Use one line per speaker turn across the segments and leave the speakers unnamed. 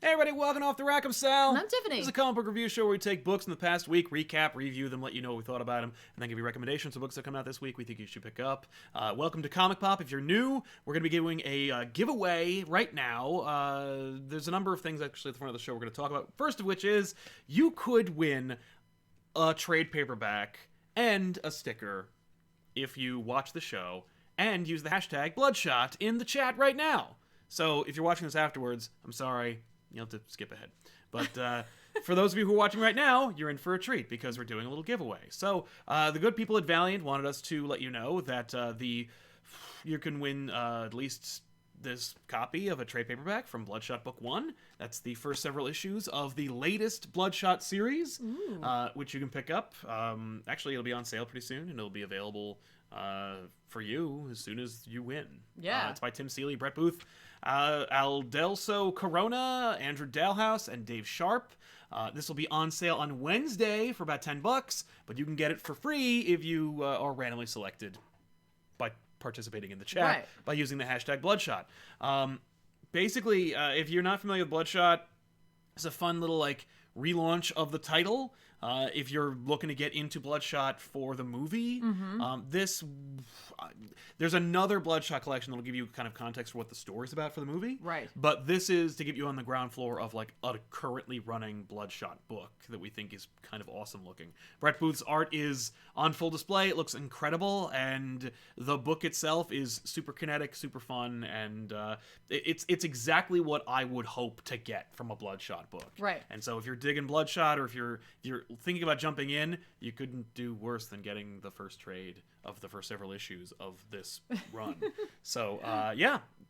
Hey everybody, welcome off the rack. I'm Sal.
And I'm Tiffany.
This is a comic book review show where we take books in the past week, recap, review them, let you know what we thought about them, and then give you recommendations of books that come out this week we think you should pick up. Welcome to ComicPOP. If you're new, we're going to be giving a giveaway right now. There's a number of things actually at the front of the show we're going to talk about. First of which is you could win a trade paperback and a sticker if you watch the show and use the hashtag Bloodshot in the chat right now. So if you're watching this afterwards, I'm sorry. You'll have to skip ahead. But for those of you who are watching right now, you're in for a treat because we're doing a little giveaway. So the good people at Valiant wanted us to let you know that you can win at least this copy of a trade paperback from Bloodshot Book 1. That's the first several issues of the latest Bloodshot series, which you can pick up. Actually, it'll be on sale pretty soon, and it'll be available for you as soon as you win.
Yeah.
It's by Tim Seeley, Brett Booth, Aldelso Corona, Andrew Dalhouse, and Dave Sharp. This will be on sale on Wednesday for about $10, but you can get it for free if you are randomly selected by participating in the chat by using the hashtag Bloodshot. Basically, if you're not familiar with Bloodshot, it's a fun little relaunch of the title. If you're looking to get into Bloodshot for the movie, there's another Bloodshot collection that'll give you kind of context for what the story is about for the movie.
Right.
But this is to get you on the ground floor of a currently running Bloodshot book that we think is kind of awesome looking. Brett Booth's art is on full display. It looks incredible, and the book itself is super kinetic, super fun, and it's exactly what I would hope to get from a Bloodshot book.
Right.
And so if you're digging Bloodshot, or if you're thinking about jumping in, you couldn't do worse than getting the first trade of the first several issues of this run. So,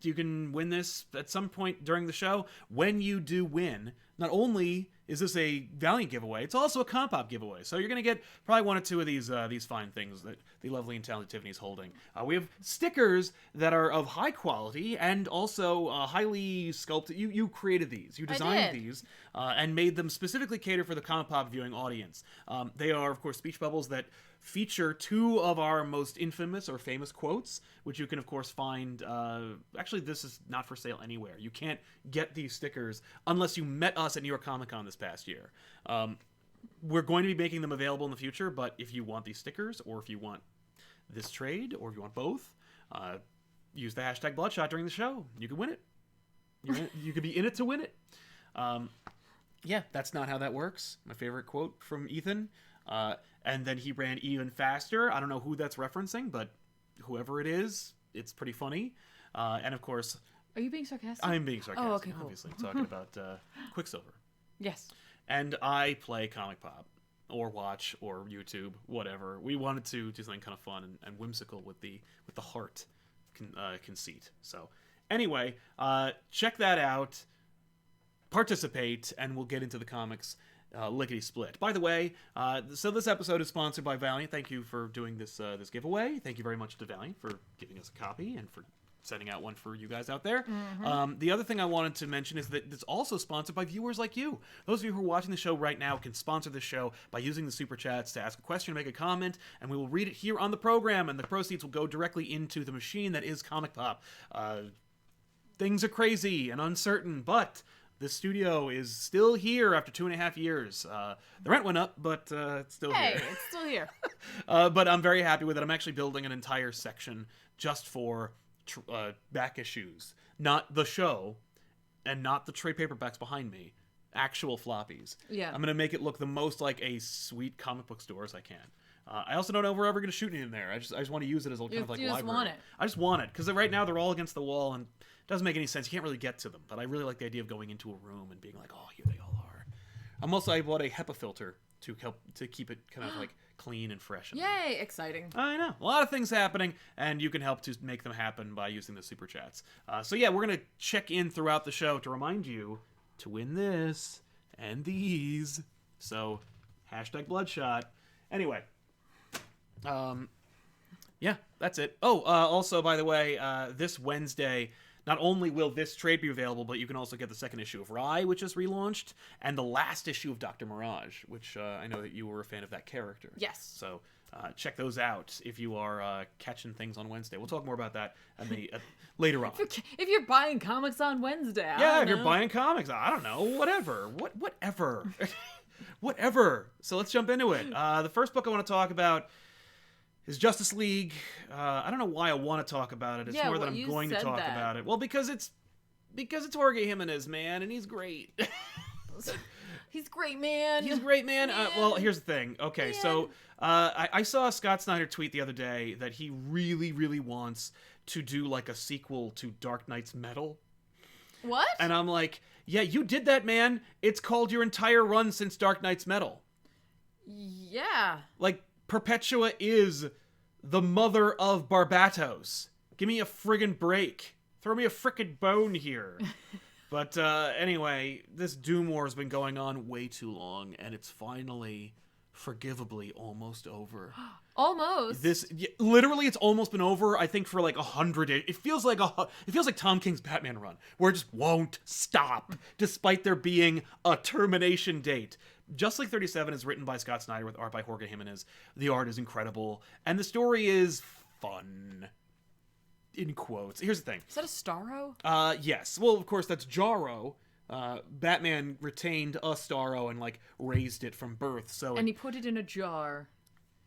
you can win this at some point during the show. When you do win, not only is this a Valiant giveaway, it's also a ComicPOP giveaway. So you're going to get probably one or two of these fine things that the lovely and talented Tiffany's holding. We have stickers that are of high quality and also highly sculpted. You created these. You designed these and made them specifically cater for the ComicPOP viewing audience. They are, of course, speech bubbles that feature two of our most infamous or famous quotes, which you can, of course, find. Actually, this is not for sale anywhere. You can't get these stickers unless you met us at New York Comic Con this past year. We're going to be making them available in the future, but if you want these stickers, or if you want this trade, or if you want both, use the hashtag Bloodshot during the show. You can win it. You could be in it to win it. That's not how that works. My favorite quote from Ethan. And then he ran even faster. I don't know who that's referencing, but whoever it is, it's pretty funny. And of course...
Are you being sarcastic?
I'm being sarcastic,
oh, okay, cool.
Obviously. I'm talking about Quicksilver.
Yes.
And I play ComicPOP, or watch, or YouTube, whatever. We wanted to do something kind of fun and whimsical with the heart conceit. So anyway, check that out. Participate, and we'll get into the comics lickety split. By the way, so this episode is sponsored by Valiant. Thank you for doing this giveaway. Thank you very much to Valiant for giving us a copy and for sending out one for you guys out there. The other thing I wanted to mention is that it's also sponsored by viewers like you. Those of you who are watching the show right now can sponsor the show by using the super chats to ask a question, make a comment, and we will read it here on the program, and the proceeds will go directly into the machine that is ComicPOP. Things are crazy and uncertain, but the studio is still here after 2.5 years. The rent went up, but it's still here.
Hey, it's still here.
But I'm very happy with it. I'm actually building an entire section just for back issues. Not the show, and not the trade paperbacks behind me. Actual floppies.
Yeah.
I'm going to make it look the most like a sweet comic book store as I can. I also don't know if we're ever going to shoot anything there. I just want to use it as a kind of like library.
Want it.
I just want it, because right now they're all against the wall, and it doesn't make any sense. You can't really get to them, but I really like the idea of going into a room and being like, oh, here they all are. I bought a HEPA filter to help to keep it kind of like clean and fresh.
Yay, exciting.
I know. A lot of things happening, and you can help to make them happen by using the super chats. So yeah, we're going to check in throughout the show to remind you to win this and these. So, hashtag Bloodshot. Anyway. Yeah, that's it. Oh, also, by the way, this Wednesday, not only will this trade be available, but you can also get the second issue of Rai, which is relaunched, and the last issue of Dr. Mirage, which I know that you were a fan of that character.
Yes.
So check those out if you are catching things on Wednesday. We'll talk more about that later on.
If you're buying comics on Wednesday,
Yeah, if you're buying comics, I don't know, whatever. Whatever. Whatever. So let's jump into it. The first book I want to talk about is Justice League. I don't know why I want to talk about it. It's more that I'm going to talk about it. Well, because it's Jorge Jimenez, man, and he's great.
He's great, man.
He's great, man. Well, here's the thing. Okay, so I saw Scott Snyder tweet the other day that he really, really wants to do like a sequel to Dark Knight's Metal.
What?
And I'm like, yeah, you did that, man. It's called your entire run since Dark Knight's Metal.
Yeah.
Like, Perpetua is the mother of Barbatos. Give me a friggin' break. Throw me a frickin' bone here. But anyway, this Doom War has been going on way too long, and it's finally, forgivably, almost over.
Almost.
Literally, it's almost been over. I think for like 100. It feels like Tom King's Batman run, where it just won't stop, despite there being a termination date. Just League 37 is written by Scott Snyder with art by Jorge Jimenez. The art is incredible, and the story is fun. In quotes. Here's the thing.
Is that a Starro?
Yes. Well, of course, that's Jarro. Batman retained a Starro and like raised it from birth. So
he put it in a jar.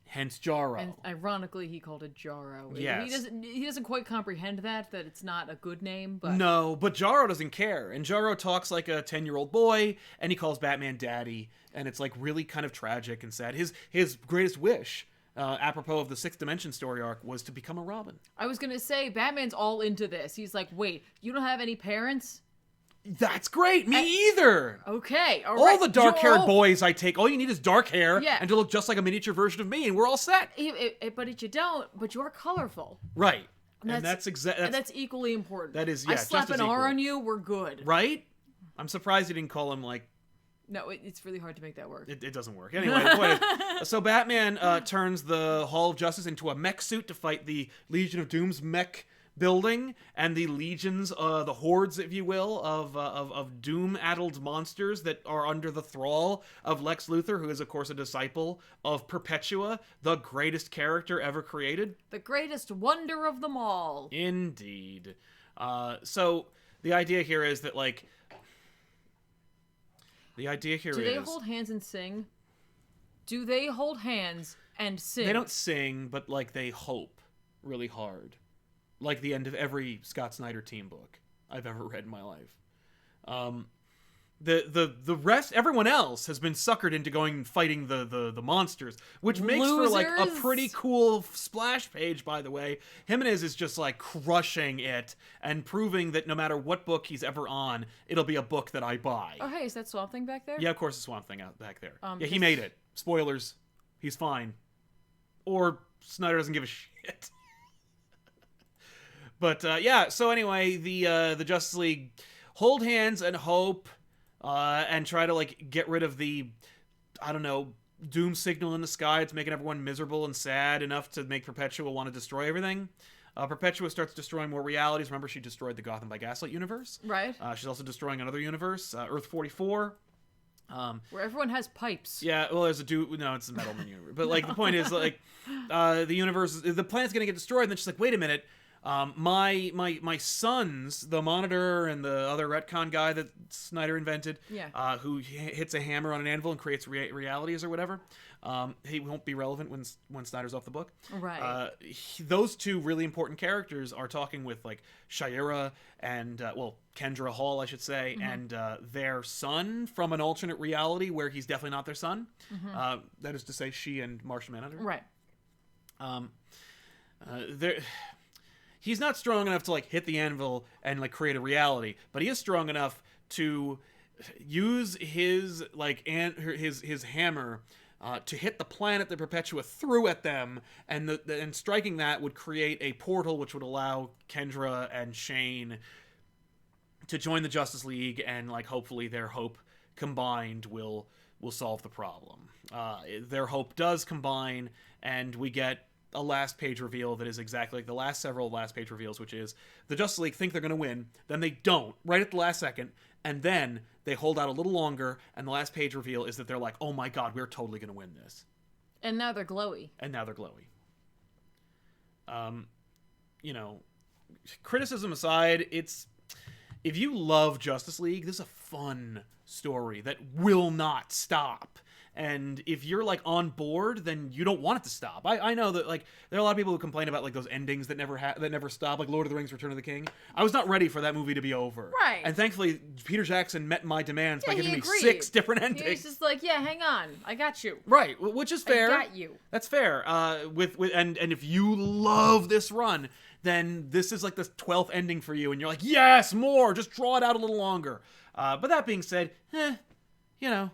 Hence Jarro.
And ironically, he called it Jarro.
Yes.
He doesn't quite comprehend that it's not a good name, but...
No, but Jarro doesn't care. And Jarro talks like a 10-year-old boy, and he calls Batman Daddy, and it's like really kind of tragic and sad. His greatest wish, apropos of the Sixth Dimension story arc, was to become a Robin.
I was gonna say, Batman's all into this. He's like, wait, you don't have any parents?
That's great. Me either.
Okay.
All the dark-haired boys I take, all you need is dark hair
Yeah.
and to look just like a miniature version of me, and we're all set.
But you don't. But you're colorful.
Right. And that's
equally important.
That is, yeah,
I slap
just as
an R
equal.
on you, we're good.
Right? I'm surprised you didn't call him, like...
No, it's really hard to make that work.
It doesn't work. Anyway, the point is, so Batman turns the Hall of Justice into a mech suit to fight the Legion of Doom's mech building, and the legions, the hordes, if you will, of doom-addled monsters that are under the thrall of Lex Luthor, who is, of course, a disciple of Perpetua, the greatest character ever created.
The greatest wonder of them all.
Indeed. So the idea here is that, like... Do
they hold hands and sing? Do they hold hands and sing?
They don't sing, but, like, they hope really hard. Like the end of every Scott Snyder team book I've ever read in my life. The rest, everyone else has been suckered into going and fighting the monsters, which makes for like a pretty cool splash page, by the way. Jimenez is just like crushing it and proving that no matter what book he's ever on, it'll be a book that I buy.
Oh, hey, is that Swamp Thing back there?
Yeah, of course, the Swamp Thing out back there. Yeah, he made it. Spoilers. He's fine. Or Snyder doesn't give a shit. But yeah, so anyway, the Justice League hold hands and hope, and try to like get rid of the, I don't know, doom signal in the sky. It's making everyone miserable and sad enough to make Perpetua want to destroy everything. Perpetua starts destroying more realities. Remember, she destroyed the Gotham by Gaslight universe.
Right.
She's also destroying another universe, Earth 44.
Where everyone has pipes.
Yeah, well, there's a dude. No, it's the Metalman universe. But like the point is, like, the planet's gonna get destroyed, and then she's like, wait a minute. My sons, the Monitor and the other retcon guy that Snyder invented, who hits a hammer on an anvil and creates realities or whatever, he won't be relevant when Snyder's off the book.
Right.
Those two really important characters are talking with like Shaira and Kendra Hall, I should say, and their son from an alternate reality where he's definitely not their son. That is to say, she and Martian Manhunter.
Right.
He's not strong enough to like hit the anvil and like create a reality, but he is strong enough to use his like his hammer to hit the planet that Perpetua threw at them, and and striking that would create a portal which would allow Kendra and Shane to join the Justice League, and like hopefully their hope combined will solve the problem. Their hope does combine, and we get a last page reveal that is exactly like the last several last page reveals, which is the Justice League think they're going to win, then they don't right at the last second, and then they hold out a little longer, and the last page reveal is that they're like, oh my god, we're totally going to win this.
And now they're glowy.
You know, criticism aside, if you love Justice League, this is a fun story that will not stop. And if you're like on board, then you don't want it to stop. I know that like there are a lot of people who complain about like those endings that never stop, like Lord of the Rings: Return of the King. I was not ready for that movie to be over.
Right.
And thankfully, Peter Jackson met my demands by giving me
agreed.
6 different endings.
He's just like, yeah, hang on, I got you.
Right, which is fair.
I got you.
That's fair. And if you love this run, then this is like the 12th ending for you, and you're like, yes, more. Just draw it out a little longer. But that being said, you know.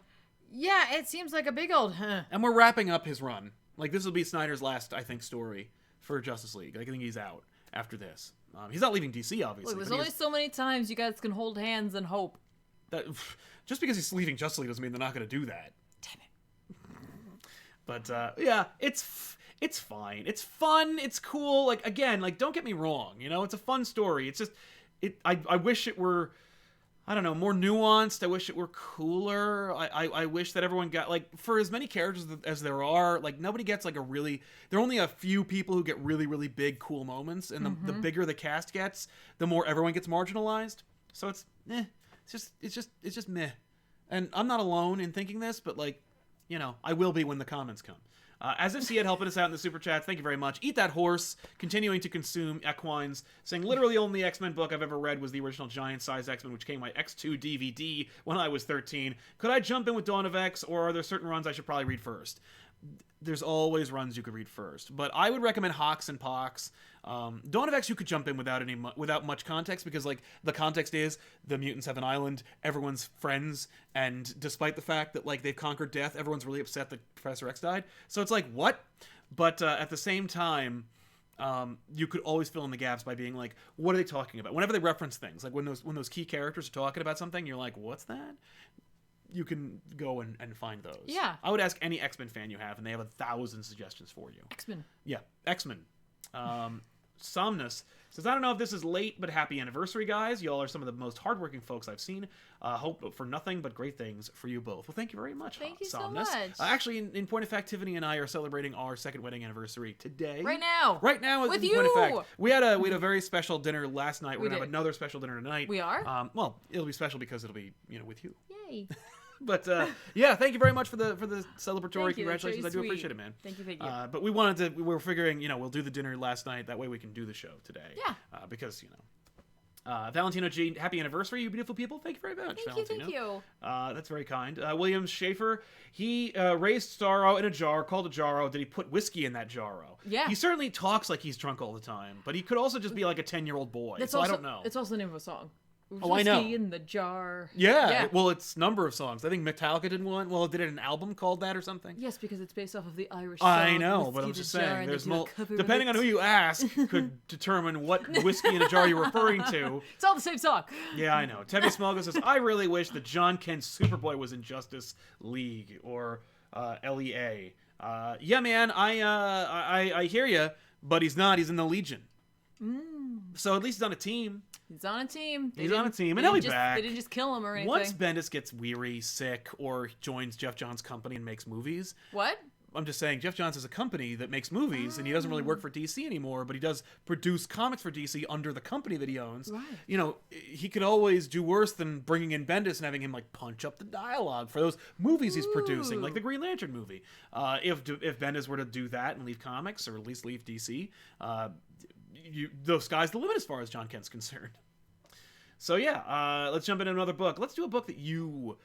Yeah, it seems like a big old
And we're wrapping up his run. Like, this will be Snyder's last, I think, story for Justice League. Like, I think he's out after this. He's not leaving DC, obviously.
Look, there's only so many times you guys can hold hands and hope.
Just because he's leaving Justice League doesn't mean they're not going to do that.
Damn it.
But, yeah, it's fine. It's fun. It's cool. Like, again, like, don't get me wrong. You know, it's a fun story. It's just, I wish it were, I don't know, more nuanced. I wish it were cooler. I wish that everyone got, like, for as many characters as there are, like, nobody gets, like, there are only a few people who get really, really big, cool moments, and the bigger the cast gets, the more everyone gets marginalized. So it's just meh. And I'm not alone in thinking this, but, like, you know, I will be when the comments come. As if he had helping us out in the super chats, thank you very much. Eat That Horse, continuing to consume equines, saying literally only X-Men book I've ever read was the original giant-size X-Men, which came my X2 DVD when I was 13. Could I jump in with Dawn of X, or are there certain runs I should probably read first? There's always runs you could read first, but I would recommend Hawks and Pox. Dawn of X you could jump in without much context, because like the context is the mutants have an island, everyone's friends, and despite the fact that like they've conquered death, everyone's really upset that Professor X died. So it's like, what? But at the same time, you could always fill in the gaps by being like, what are they talking about? Whenever they reference things, like when those key characters are talking about something, you're like, what's that? You can go and find those.
Yeah.
I would ask any X-Men fan you have, and they have 1,000 suggestions for you.
X-Men.
Yeah, X-Men. Somnus says, I don't know if this is late, but happy anniversary, guys. Y'all are some of the most hardworking folks I've seen. Hope for nothing but great things for you both. Well, thank you very much,
Thank you
Somnus.
so much.
Actually, in point of fact, Tiffany and I are celebrating our 2nd wedding anniversary today.
Right now.
Right now,
with
in
you.
Point of fact, we had a very special dinner last night. We're gonna have
did.
another special dinner tonight.
We are?
Well, it'll be special because it'll be with you.
Yay.
But yeah, thank you very much for the celebratory
Thank you,
congratulations.
that's
I do
really
appreciate
sweet.
it, man.
Thank you.
But we were figuring, we'll do the dinner last night. That way we can do the show today.
Yeah.
Because Valentino G, happy anniversary, you beautiful people. Thank you very much, Valentino.
Thank you.
That's very kind. William Schaefer, he raised Starro in a jar, called a jarro. Did he put whiskey in that jarro?
Yeah.
He certainly talks like he's drunk all the time, but he could also just be like a 10-year-old boy.
That's
so
also,
I don't know.
It's also the name of a song.
Oh, I know.
Whiskey in the jar.
Yeah. Well, it's number of songs. I think Metallica did one. Well, did it an album called that or something?
Yes, because it's based off of the Irish song.
I know,
Whiskey
but I'm
in
just
the Jar,
saying,
and
there's
they do a cover of
depending
it.
on who you ask, could determine what whiskey in a jar you're referring to.
It's all the same song.
Yeah, I know. Tevye Smolga says, I really wish that John Kent's Superboy was in Justice League or LEA. Yeah, man, I hear you, but he's not. He's in the Legion. So at least he's on a team.
He's on a team.
He's on a team, and he'll be back.
They didn't just kill him or anything.
Once Bendis gets weary, sick, or joins Jeff Johns' company and makes movies.
What?
I'm just saying, Jeff Johns is a company that makes movies, and he doesn't really work for DC anymore, but he does produce comics for DC under the company that he owns.
Right.
He could always do worse than bringing in Bendis and having him, like, punch up the dialogue for those movies he's producing, like the Green Lantern movie. If Bendis were to do that and leave comics, or at least leave DC, the sky's the limit as far as John Kent's concerned. So yeah, let's jump into another book. Let's do a book that you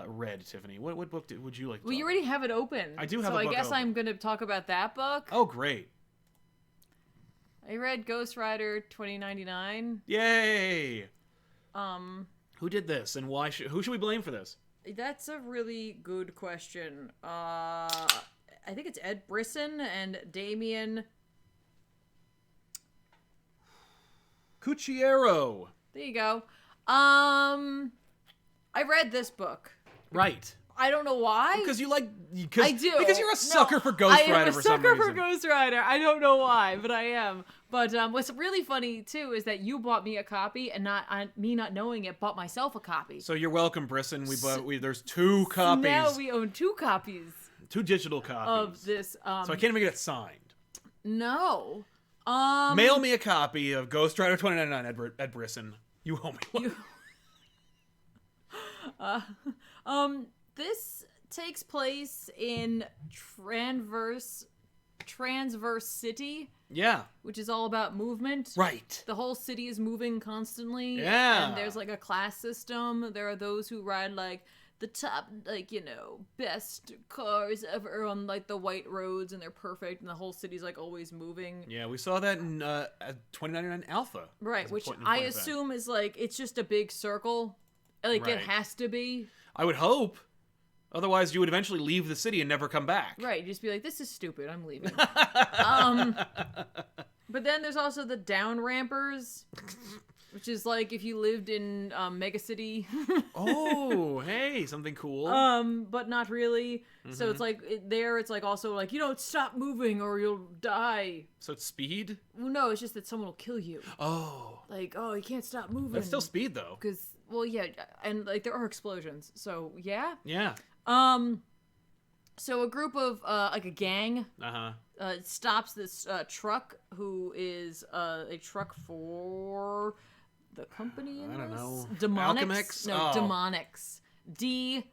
read, Tiffany. What book would you like to
Well,
talk
you already have it open.
I do have a book
So I guess
open.
I'm going to talk about that book.
Oh, great.
I read Ghost Rider 2099.
Yay! Who did this, and why? Who should we blame for this?
That's a really good question. I think it's Ed Brisson and Damien
Cucchiero.
There you go. I read this book.
Right.
I don't know why.
Because you like...
I do.
Because you're a sucker for Ghost Rider for some reason.
I am a sucker for Ghost Rider. I don't know why, but I am. But what's really funny, too, is that you bought me a copy, and me not knowing it, bought myself a copy.
So you're welcome, Brisson. There's 2 copies.
Now we own 2 copies.
2 digital copies.
Of this.
So I can't even get it signed.
No.
Mail me a copy of Ghost Rider 2099, Ed Brisson. You owe me one.
This takes place in Transverse City.
Yeah.
Which is all about movement.
Right.
The whole city is moving constantly.
Yeah.
And there's like a class system. There are those who ride like the top, like, best cars ever on like the white roads, and they're perfect, and the whole city's like always moving.
Yeah, we saw that in 2099 Alpha.
Right, which I assume is like, it's just a big circle. Like, It has to be.
I would hope. Otherwise, you would eventually leave the city and never come back.
Right, you'd just be like, this is stupid, I'm leaving. But then there's also the down rampers, which is like if you lived in Mega City.
Oh, hey, something cool.
But not really. Mm-hmm. So it's like, it's like also like, you don't stop moving or you'll die.
So it's speed?
Well, no, it's just that someone will kill you.
Oh.
Like, oh, you can't stop moving.
That's still speed, though.
Because, well, yeah, and like there are explosions, so yeah.
Yeah.
So a group of like a gang stops this truck, who is a truck for the company.
I don't know.
Demonics. No,
oh.
Demonics. D/Monix,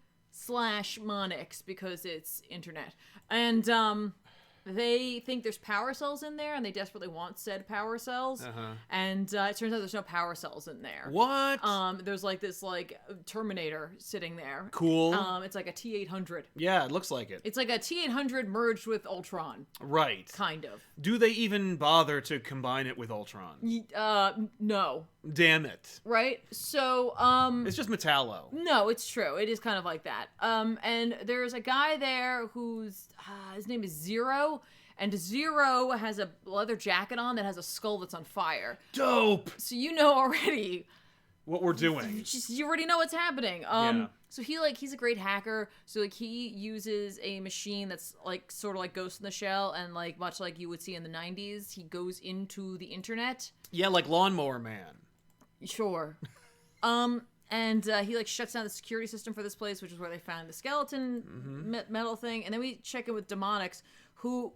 because it's internet, and they think there's power cells in there, and they desperately want said power cells. And it turns out there's no power cells in there.
What?
There's like this like Terminator sitting there.
Cool.
It's like a T-800.
Yeah, it looks like it.
It's like a T-800 merged with Ultron.
Right.
Kind of.
Do they even bother to combine it with Ultron?
No.
Damn it.
Right? So,
it's just Metallo.
No, it's true. It is kind of like that. And there's a guy there who's, his name is Zero, and Zero has a leather jacket on that has a skull that's on fire.
Dope!
So you know already
what we're doing.
You already know what's happening.
Yeah.
So he's a great hacker. So like he uses a machine that's like sort of like Ghost in the Shell, and like much like you would see in the 90s, he goes into the internet.
Yeah, like Lawnmower Man.
Sure. And he like shuts down the security system for this place, which is where they found the skeleton metal thing. And then we check in with Demonics, who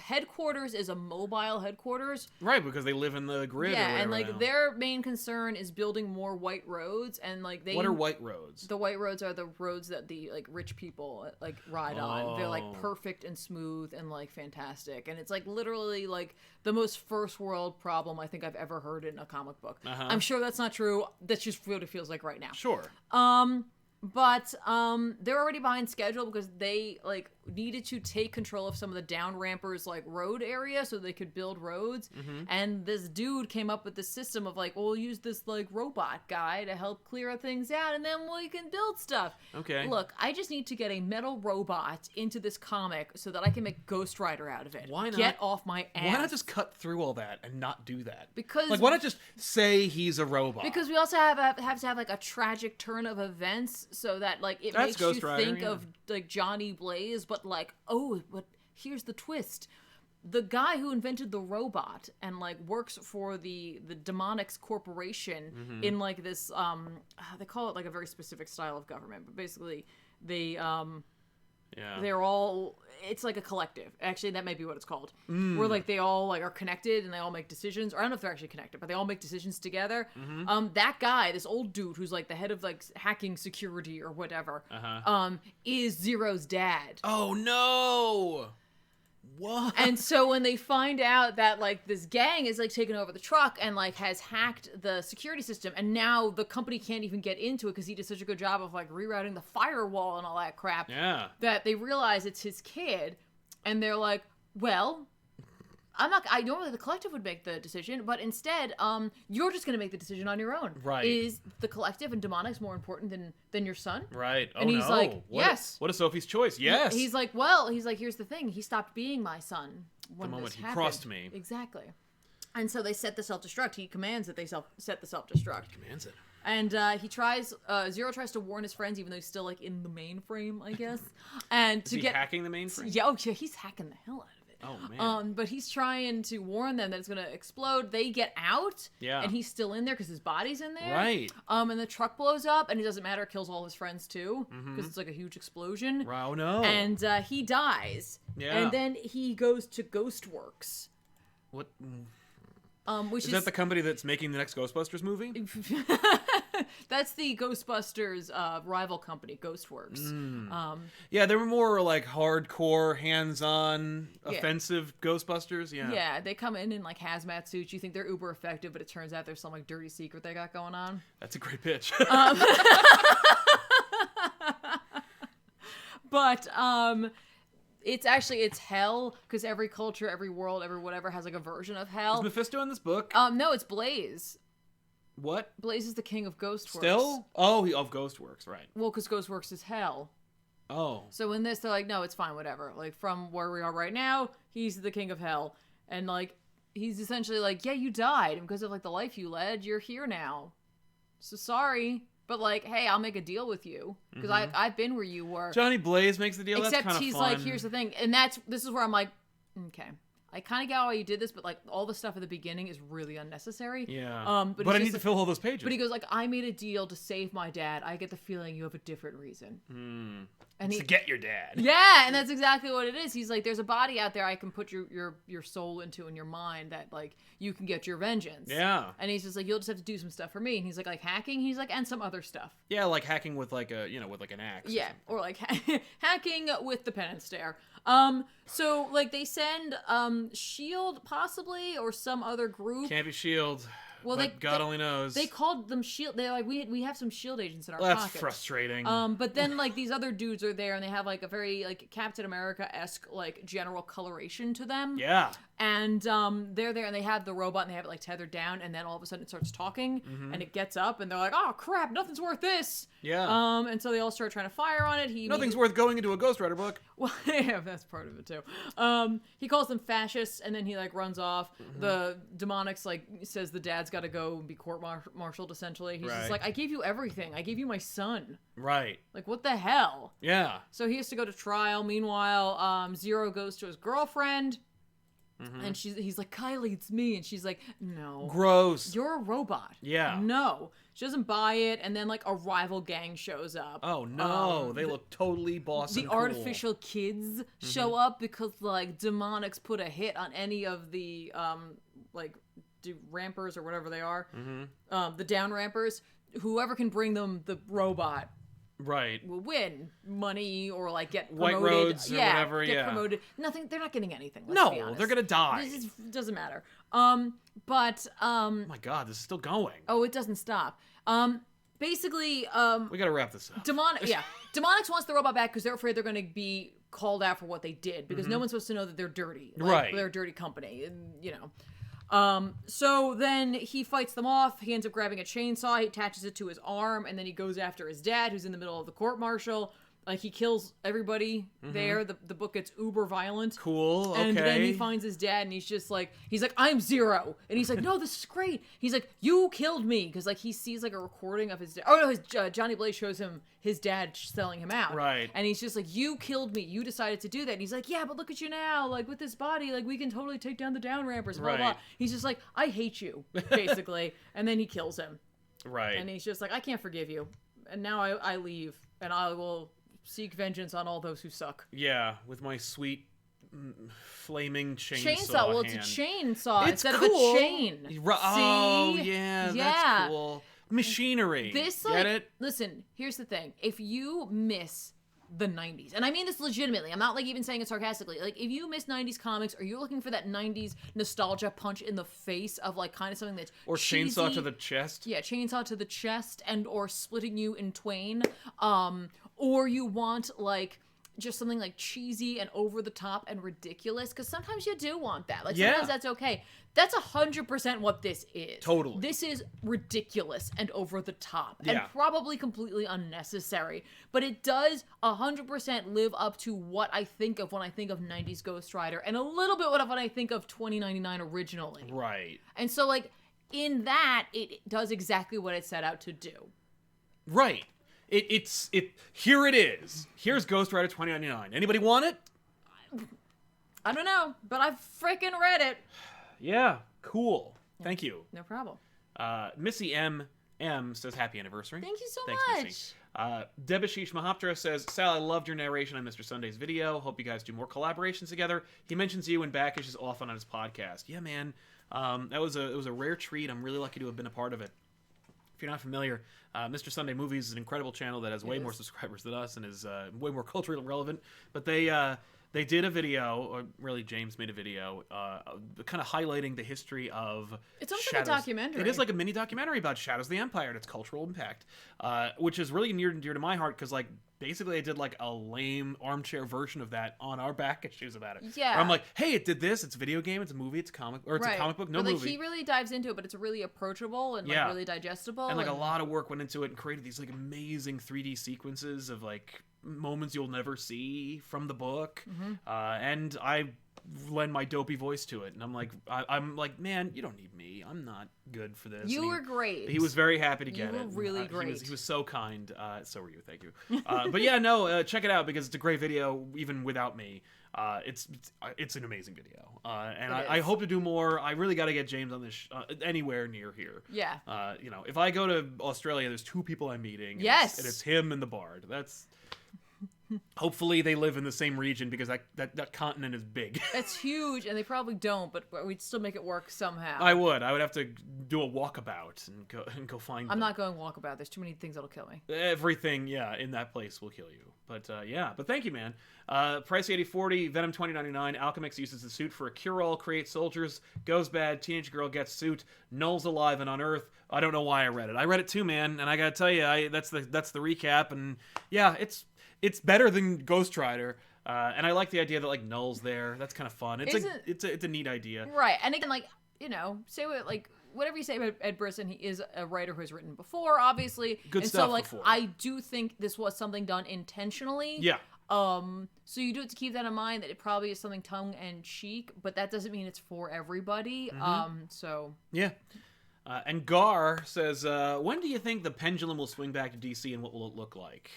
headquarters is a mobile headquarters.
Right, because they live in the grid.
Yeah, and like their main concern is building more white roads, and like
What are white roads?
The white roads are the roads that the like rich people like ride on. They're like perfect and smooth and like fantastic, and it's like literally like the most first world problem I think I've ever heard in a comic book. I'm sure that's not true. That's just what it feels like right now.
Sure.
But they're already behind schedule because they like needed to take control of some of the down rampers like road area so they could build roads. And this dude came up with this system of like, well, we'll use this like robot guy to help clear things out, and then we can build stuff.
Okay.
Look, I just need to get a metal robot into this comic so that I can make Ghost Rider out of it.
Why not?
Get off my ass.
Why not just cut through all that and not do that?
Because
like, why not just say he's a robot?
Because we also have to have like a tragic turn of events so that like it makes
Ghost
you
Rider,
think of like Johnny Blaze, but like, oh, but here's the twist. The guy who invented the robot and like works for the Demonics Corporation in like this they call it like a very specific style of government, but basically they they're all, it's like a collective. Actually, that may be what it's called. Where like they all like are connected and they all make decisions. Or I don't know if they're actually connected, but they all make decisions together. That guy, this old dude who's like the head of like hacking security or whatever, is Zero's dad.
Oh no! What?
And so when they find out that like this gang is like taking over the truck and like has hacked the security system, and now the company can't even get into it because he did such a good job of like rerouting the firewall and all that crap, that they realize it's his kid, and they're like, well, I normally the collective would make the decision, but instead, you're just gonna make the decision on your own.
Right.
Is the collective and Demonics more important than your son?
Right.
And he's like, yes.
What is Sophie's choice? Yes.
He's like, here's the thing. He stopped being my son when
the moment
this
he
happened.
crossed me.
Exactly. And so they set the self-destruct. He commands that they set the self-destruct.
He commands it.
And Zero tries to warn his friends, even though he's still like in the mainframe, I guess. And
Is he hacking the mainframe?
Yeah, he's hacking the hell out of it.
Oh man.
But he's trying to warn them that it's gonna explode. They get out.
Yeah.
And he's still in there because his body's in there.
Right.
And the truck blows up, and it doesn't matter. It kills all his friends too, because it's like a huge explosion.
Oh no.
And he dies.
Yeah.
And then he goes to Ghostworks.
What?
Which
Is that the company that's making the next Ghostbusters movie?
That's the Ghostbusters rival company, Ghostworks.
Yeah, they were more like hardcore, hands-on, offensive Ghostbusters. Yeah.
Yeah, they come in like hazmat suits. You think they're uber effective, but it turns out there's some like dirty secret they got going on.
That's a great pitch.
But it's hell, because every culture, every world, every whatever has like a version of hell.
Is Mephisto in this book?
No, it's Blaze.
What?
Blaze is the king of Ghostworks.
Still? Oh, of Ghostworks, right.
Well, because Ghostworks is hell.
Oh.
So in this, they're like, no, it's fine, whatever. Like, from where we are right now, he's the king of hell. And, like, he's essentially like, yeah, you died. And because of, like, the life you led, you're here now. So sorry. But, like, hey, I'll make a deal with you. Because I've been where you were.
Johnny Blaze makes the deal.
Except
That's
he's
fun.
like, here's the thing. And this is where I'm like, okay. I kind of get why you did this, but like all the stuff at the beginning is really unnecessary.
Yeah.
But
I need to fill all those pages.
But he goes like, I made a deal to save my dad. I get the feeling you have a different reason. And
to get your dad.
Yeah, and that's exactly what it is. He's like, there's a body out there I can put your soul into in your mind that like you can get your vengeance.
Yeah.
And he's just like, you'll just have to do some stuff for me. And he's like hacking. He's like, and some other stuff.
Yeah, like hacking with like a with like an axe.
Yeah, or like hacking with the pen and stare. So like they send Shield possibly or some other group.
Can't be Shield. Well, God only knows.
They called them Shield. They're like, we have some Shield agents in our
pockets.
That's
frustrating.
But then like these other dudes are there, and they have like a very like Captain America-esque like general coloration to them.
Yeah.
And they're there, and they have the robot, and they have it like tethered down, and then all of a sudden it starts talking, and it gets up, and they're like, oh crap, nothing's worth this.
Yeah.
And so they all start trying to fire on it.
Nothing's worth going into a Ghost Rider book.
Well, yeah, that's part of it too. He calls them fascists, and then he like runs off. The Demonics like says the dad's got to go and be court-martialed. Essentially, he's just like, I gave you everything. I gave you my son.
Right.
Like, what the hell?
Yeah.
So he has to go to trial. Meanwhile, Zero goes to his girlfriend. And he's like, Kylie, it's me. And she's like, no.
Gross.
You're a robot.
Yeah.
No. She doesn't buy it. And then, like, a rival gang shows up.
Oh, no. They look totally boss and
The
cool.
artificial kids show up because, like, Demonics put a hit on any of the, rampers or whatever they are. The down rampers. Whoever can bring them the robot.
Right.
Will win money or like get promoted.
White roads or whatever,
get promoted. Nothing. They're not getting anything.
No,
be honest.
they're gonna die.
This doesn't matter. Oh
my God, this is still going.
Oh, it doesn't stop. Basically,
we gotta wrap this up.
Demonics wants the robot back because they're afraid they're gonna be called out for what they did because no one's supposed to know that they're dirty.
Right.
They're a dirty company, you know. So then he fights them off. He ends up grabbing a chainsaw. He attaches it to his arm, and then he goes after his dad, who's in the middle of the court-martial. Like, he kills everybody there. The book gets uber violent.
Cool, okay.
And then he finds his dad, and he's like, I'm Zero. And he's like, no, this is great. He's like, you killed me. Because, like, he sees, like, a recording of his dad. Oh, no, Johnny Blaze shows him his dad selling him out.
Right.
And he's just like, you killed me. You decided to do that. And he's like, yeah, but look at you now. Like, with this body, like, we can totally take down the down rampers. Blah, blah, blah. He's just like, I hate you, basically. And then he kills him.
Right.
And he's just like, I can't forgive you. And now I leave. And I will seek vengeance on all those who suck.
Yeah, with my sweet flaming chainsaw.
Well,
hand.
it's a chainsaw
it's
instead
cool.
of a chain.
Oh, yeah, that's cool. Machinery. Get it?
Listen, here's the thing. If you miss the 90s, and I mean this legitimately, I'm not like even saying it sarcastically, like if you miss 90s comics or you're looking for that 90s nostalgia punch in the face of like kind of something that's
or
cheesy,
chainsaw to the chest.
Yeah, chainsaw to the chest and or splitting you in twain, or you want like just something like cheesy and over the top and ridiculous, because sometimes you do want that. Like sometimes that's okay. That's 100% what this is.
Totally.
This is ridiculous and over the top and probably completely unnecessary, but it does 100% live up to what I think of when I think of 90s Ghost Rider and a little bit what I think of 2099 originally.
Right.
And so like in that, it does exactly what it set out to do.
Right. Here it is. Here's Ghost Rider 2099. Anybody want it?
I don't know, but I've freaking read it.
Yeah, cool. Thank you.
No problem.
Missy M says happy anniversary.
Thank you so
Thanks,
much.
Missy. Debashish Mahaptra says, Sal, I loved your narration on Mr. Sunday's video. Hope you guys do more collaborations together. He mentions you and Backish is often on his podcast. Yeah, man. It was a rare treat. I'm really lucky to have been a part of it. If you're not familiar, Mr. Sunday Movies is an incredible channel that has way more subscribers than us and is way more culturally relevant. But they did a video, or really James made a video, kind of highlighting the history of
It's almost
Shadows.
like a documentary.
It is like a mini documentary about Shadows of the Empire and its cultural impact, which is really near and dear to my heart because, like, basically I did like a lame armchair version of that on our back issues about it.
Yeah.
Where I'm like, hey, it did this. It's a video game. It's a movie. It's a comic, or it's a comic book. No
but, like,
movie.
He really dives into it, but it's really approachable and like really digestible.
And like a lot of work went into it and created these like amazing 3D sequences of like moments you'll never see from the book. And I lend my dopey voice to it, and I'm like, man, you don't need me. I'm not good for this.
You were great.
He was very happy to get it.
You were really great.
He was so kind. So were you. Thank you. But yeah, no, check it out because it's a great video even without me. It's an amazing video, and I hope to do more. I really got to get James on this anywhere near here.
Yeah.
If I go to Australia, there's 2 people I'm meeting.
Yes.
And it's him and the Bard. That's. Hopefully they live in the same region because that continent is big.
It's huge, and they probably don't, but we'd still make it work somehow.
I would have to do a walkabout and go find them.
I'm not going walkabout. There's too many things that'll kill me.
Everything, in that place will kill you. But but thank you, man. Price 8040, Venom 2099, Alchemix uses the suit for a cure-all, creates soldiers, goes bad, teenage girl gets suit, Null's alive and unearthed. I don't know why I read it. I read it too, man, and I gotta tell you, that's the recap, and yeah, it's better than Ghost Rider, and I like the idea that like Null's there. That's kind of fun. It's a neat idea,
right? And again, like say what whatever you say about Ed Brisson, he is a writer who has written before, obviously.
Good
and
stuff
so like
before.
I do think this was something done intentionally.
Yeah.
So you do have to keep that in mind that it probably is something tongue in cheek, but that doesn't mean it's for everybody. So
yeah. And Gar says, when do you think the pendulum will swing back to DC, and what will it look like?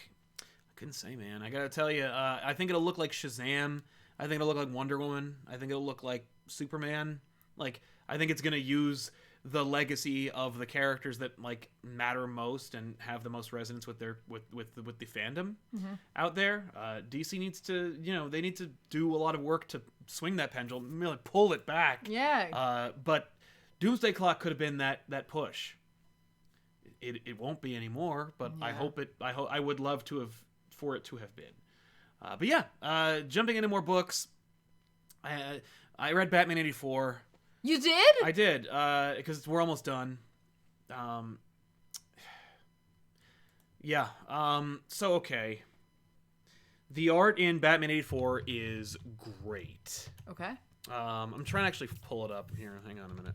Couldn't say, man. I gotta tell you, I think it'll look like Shazam. I think it'll look like Wonder Woman. I think it'll look like Superman. Like, I think it's gonna use the legacy of the characters that like matter most and have the most resonance with their with the fandom out there. DC needs to, they need to do a lot of work to swing that pendulum, really pull it back.
Yeah.
But Doomsday Clock could have been that push. It won't be anymore, but yeah. I would love for it to have been. But yeah, jumping into more books. I read Batman 84.
You did?
I did, because we're almost done. Yeah. So okay. The art in Batman 84 is great.
Okay.
I'm trying to actually pull it up here. Hang on a minute.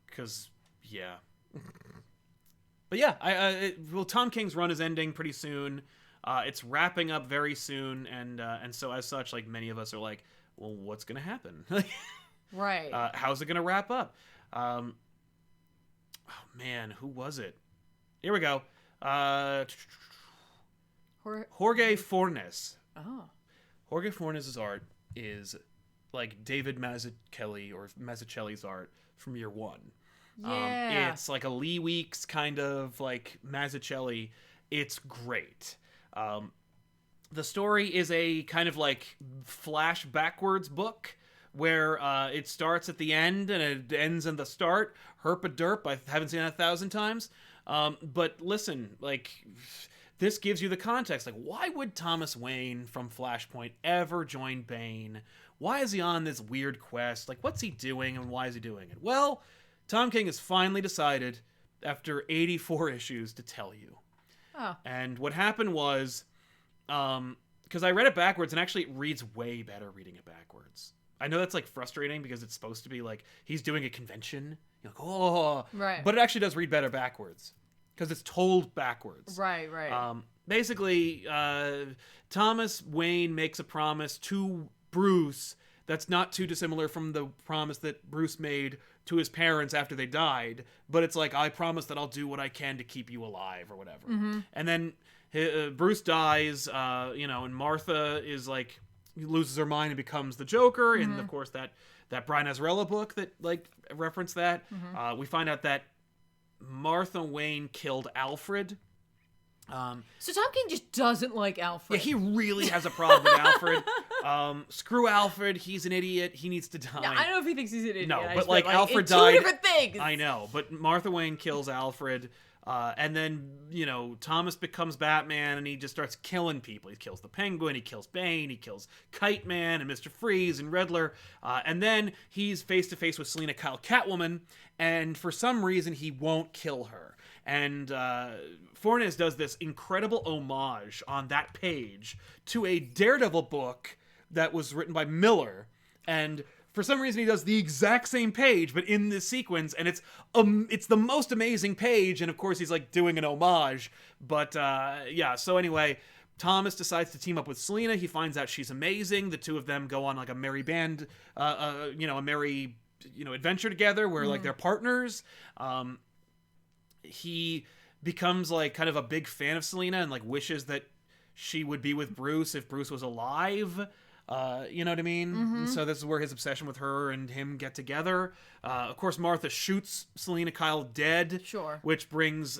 Because yeah. But yeah, Tom King's run is ending pretty soon. It's wrapping up very soon, and so as such, like many of us are like, well, what's gonna happen?
Right.
How's it gonna wrap up? Oh man, who was it? Here we go. Jorge Fornes.
Oh.
Jorge Fornes' art is like David Mazzucchelli's art from year one.
Yeah.
It's like a Lee Weeks kind of like Mazzucchelli. It's great. The story is a kind of like flash backwards book where it starts at the end and it ends in the start. Herp a derp. I haven't seen that 1,000 times. But listen, like, this gives you the context. Like, why would Thomas Wayne from Flashpoint ever join Bane? Why is he on this weird quest? Like, what's he doing and why is he doing it? Well, Tom King has finally decided, after 84 issues, to tell you.
Oh.
And what happened was, because I read it backwards, and actually it reads way better reading it backwards. I know that's like frustrating because it's supposed to be like he's doing a convention. You're like, oh,
right.
But it actually does read better backwards because it's told backwards.
Right.
Basically, Thomas Wayne makes a promise to Bruce that's not too dissimilar from the promise that Bruce made to his parents after they died. But it's like, I promise that I'll do what I can to keep you alive or whatever. And then Bruce dies, and Martha is like, loses her mind and becomes the Joker. And of course that Brian Azzarello book that like referenced that. We find out that Martha Wayne killed Alfred.
So Tom King just doesn't like Alfred.
Yeah, he really has a problem with Alfred. Screw Alfred. He's an idiot. He needs to die.
No, I don't know if he thinks he's an idiot.
No, but like Alfred
two
died.
Different things.
I know, but Martha Wayne kills Alfred. And then, Thomas becomes Batman and he just starts killing people. He kills the Penguin, he kills Bane, he kills Kite Man and Mr. Freeze and Riddler. And then he's face to face with Selina Kyle, Catwoman, and for some reason he won't kill her. And Fornes does this incredible homage on that page to a Daredevil book that was written by Miller. And for some reason, he does the exact same page, but in this sequence, and it's the most amazing page, and of course, he's, like, doing an homage, but, so anyway, Thomas decides to team up with Selina. He finds out she's amazing. The two of them go on, like, a merry band, a merry, adventure together, where, like, they're partners. He becomes, like, kind of a big fan of Selina, and, like, wishes that she would be with Bruce if Bruce was alive. You know what I mean? So this is where his obsession with her and him get together. Of course, Martha shoots Selina Kyle dead. Sure. Which brings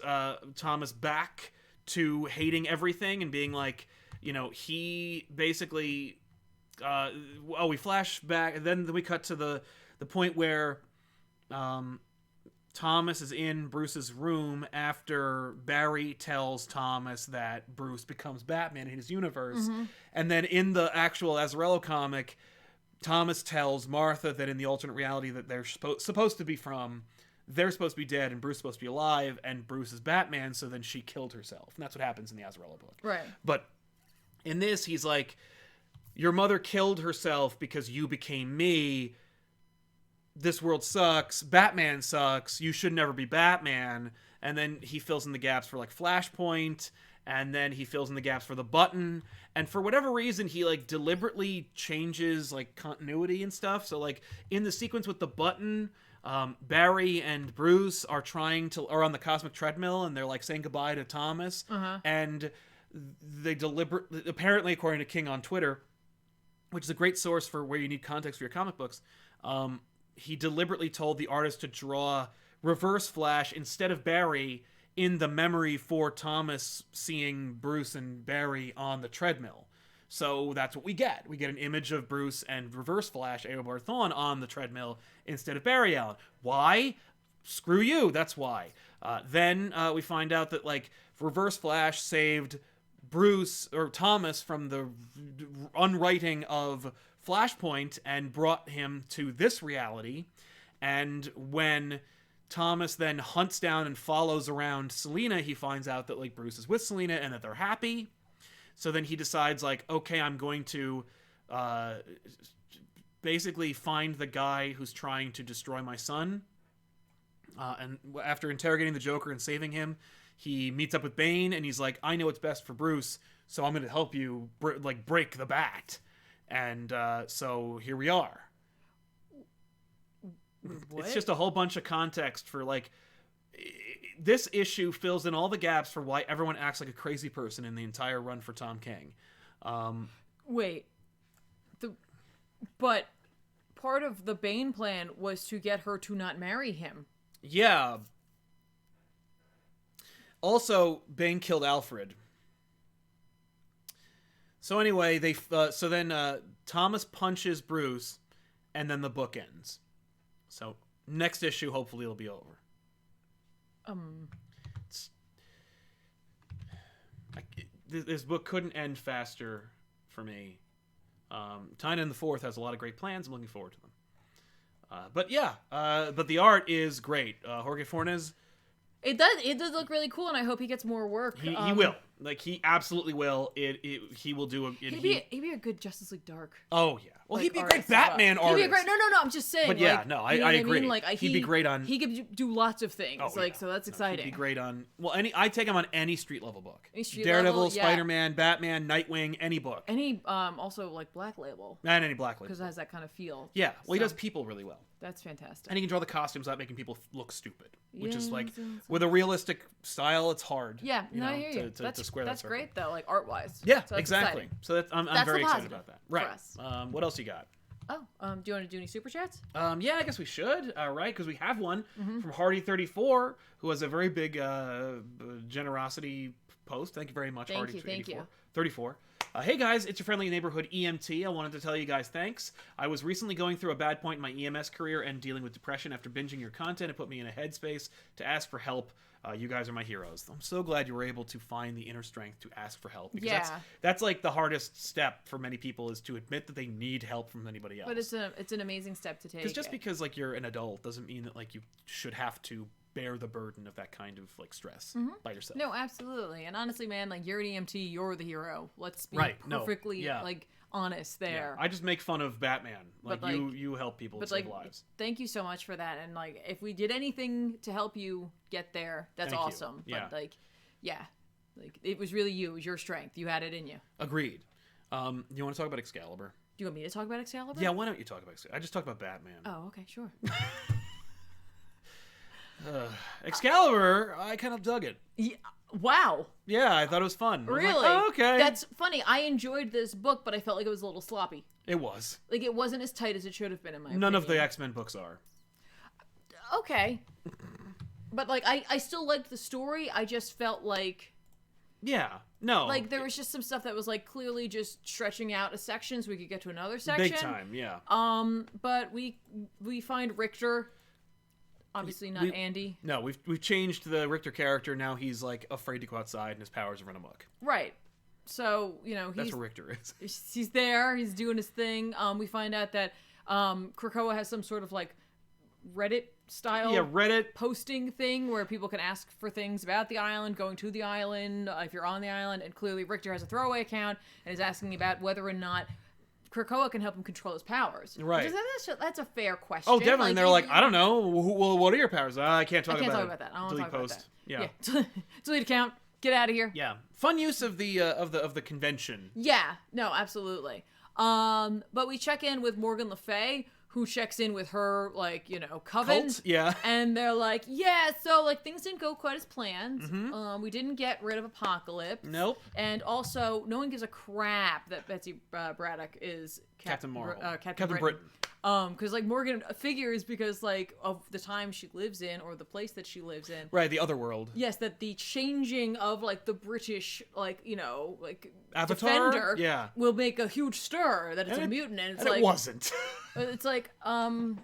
Thomas back to hating everything and being like, he basically... we flash back, and then we cut to the point where Thomas is in Bruce's room after Barry tells Thomas that Bruce becomes Batman in his universe. And then in the actual Azzarello comic, Thomas tells Martha that in the alternate reality that they're supposed to be from, they're supposed to be dead and Bruce is supposed to be alive, and Bruce is Batman, so then she killed herself. And that's what happens in the Azzarello book.
Right.
But in this, he's like, your mother killed herself because you became me. This world sucks, Batman sucks, you should never be Batman. And then he fills in the gaps for like Flashpoint, and then he fills in the gaps for the Button, and for whatever reason he like deliberately changes like continuity and stuff. So like in the sequence with the Button, Barry and Bruce are on the cosmic treadmill, and they're like saying goodbye to Thomas, and they deliberately, apparently according to King on Twitter, which is a great source for where you need context for your comic books, he deliberately told the artist to draw Reverse Flash instead of Barry in the memory for Thomas seeing Bruce and Barry on the treadmill. So that's what we get. We get an image of Bruce and Reverse Flash, Eobard Thawne, on the treadmill instead of Barry Allen. Why? Screw you, that's why. Then we find out that like Reverse Flash saved Bruce or Thomas from the unwriting of Flashpoint and brought him to this reality. And when Thomas then hunts down and follows around Selina, he finds out that like Bruce is with Selina and that they're happy. So then he decides like, okay, I'm going to basically find the guy who's trying to destroy my son. And after interrogating the Joker and saving him, he meets up with Bane, and he's like, I know what's best for Bruce, so I'm going to help you break the bat. And so here we are.
What?
It's just a whole bunch of context for like, this issue fills in all the gaps for why everyone acts like a crazy person in the entire run for Tom King.
Wait. But part of the Bane plan was to get her to not marry him.
Yeah. Also, Bane killed Alfred. So anyway, then Thomas punches Bruce, and then the book ends. So next issue, hopefully, it'll be over. This book couldn't end faster for me. Tynion the Fourth has a lot of great plans. I'm looking forward to them. But the art is great. Jorge Fornes.
It does look really cool, and I hope he gets more work.
He will. Like, he absolutely will. He will do a...
He'd be a good Justice League Dark.
Oh, yeah. Well,
Like,
he'd be a great Batman artist.
He'd be a great... No, I'm just saying.
But yeah,
like,
no,
you know
I
what
agree.
mean? Like,
He'd be great on...
He could do lots of things.
Oh,
like,
yeah.
so that's exciting.
He'd be great on... Well, I take him on any street level book.
Any street
Daredevil,
level, yeah.
Spider-Man, Batman, Nightwing, any book.
Any, also, like, Black Label.
And any Black Label.
Because it has that kind of feel.
Yeah. Well, he does people really well.
That's fantastic.
And he can draw the costumes without making people look stupid. Which is like...
Yes.
With a realistic style, it's hard.
Yeah, I hear you.
To square that circle.
That's great, though, like, art-wise.
Yeah,
so
exactly.
Exciting.
So I'm
That's
very
the
excited
positive
about that. Right.
for us.
What else you got?
Oh, do you want to do any super chats?
Yeah, I guess we should, right? Because we have one
Mm-hmm.
from Hardy34, who has a very big generosity post. Thank you very much,
Thank
Hardy34.
you.
34. Hey guys, it's your friendly neighborhood EMT. I wanted to tell you guys thanks. I was recently going through a bad point in my EMS career and dealing with depression. After binging your content, it put me in a headspace to ask for help. You guys are my heroes. I'm so glad you were able to find the inner strength to ask for help. Because that's like the hardest step for many people, is to admit that they need help from anybody else.
But it's an amazing step to take.
Because just because like you're an adult doesn't mean that like you should have to bear the burden of that kind of like stress by yourself.
No, absolutely. And honestly, man, like, you're an EMT, you're the hero. Let's be perfectly like honest there.
Yeah. I just make fun of Batman. Like,
But,
you help people and save lives.
Thank you so much for that. And like, if we did anything to help you get there, that's
Thank you.
awesome.
Yeah.
But like, like, it was really you. It was your strength. You had it in you.
Agreed. You want to talk about Excalibur?
Do you want me to talk about Excalibur?
Yeah, why don't you talk about Excalibur? I just talked about Batman.
Oh, okay, sure.
Excalibur, I kind of dug it.
Yeah. Wow.
Yeah, I thought it was fun.
Really?
Like, oh, okay.
That's funny. I enjoyed this book, but I felt like it was a little sloppy.
It was.
Like, it wasn't as tight as it should have been, in my opinion.
None of the X-Men books are.
Okay. But, like, I still liked the story. I just felt like...
Yeah. No.
Like, there was just some stuff that was, like, clearly just stretching out a section so we could get to another section.
Big time, yeah.
But we find Richter... Obviously not Andy.
No, we've changed the Richter character. Now he's like afraid to go outside and his powers run amok.
Right. So, you know,
that's what Richter is.
He's there. He's doing his thing. We find out that Krakoa has some sort of like Reddit style
Reddit
posting thing where people can ask for things about the island, going to the island, if you're on the island, and clearly Richter has a throwaway account and is asking about whether or not Krakoa can help him control his powers.
Right.
That's a fair question.
Oh, definitely. And they're like, I don't know. Well, what are your powers? I can't talk about it.
I can't talk about that. I don't want to talk
post.
about that. Yeah. Delete account. Get out of here.
Yeah. Fun use of the convention.
Yeah. No, absolutely. But we check in with Morgan Le Fay, who checks in with her, like, you know, coven.
Cult? Yeah.
And they're like, yeah, so, like, things didn't go quite as planned. We didn't get rid of Apocalypse.
Nope.
And also, no one gives a crap that Betsy Braddock is
Captain Marvel.
Captain Britain. Because, like, Morgan figures because, like, of the time she lives in, or the place that she lives in.
Right, the other world.
Yes, that the changing of, like, the British, like, you know, like,
Avatar?
Defender will make a huge stir that it's a mutant. And it's
and
like...
it wasn't.
It's like, I don't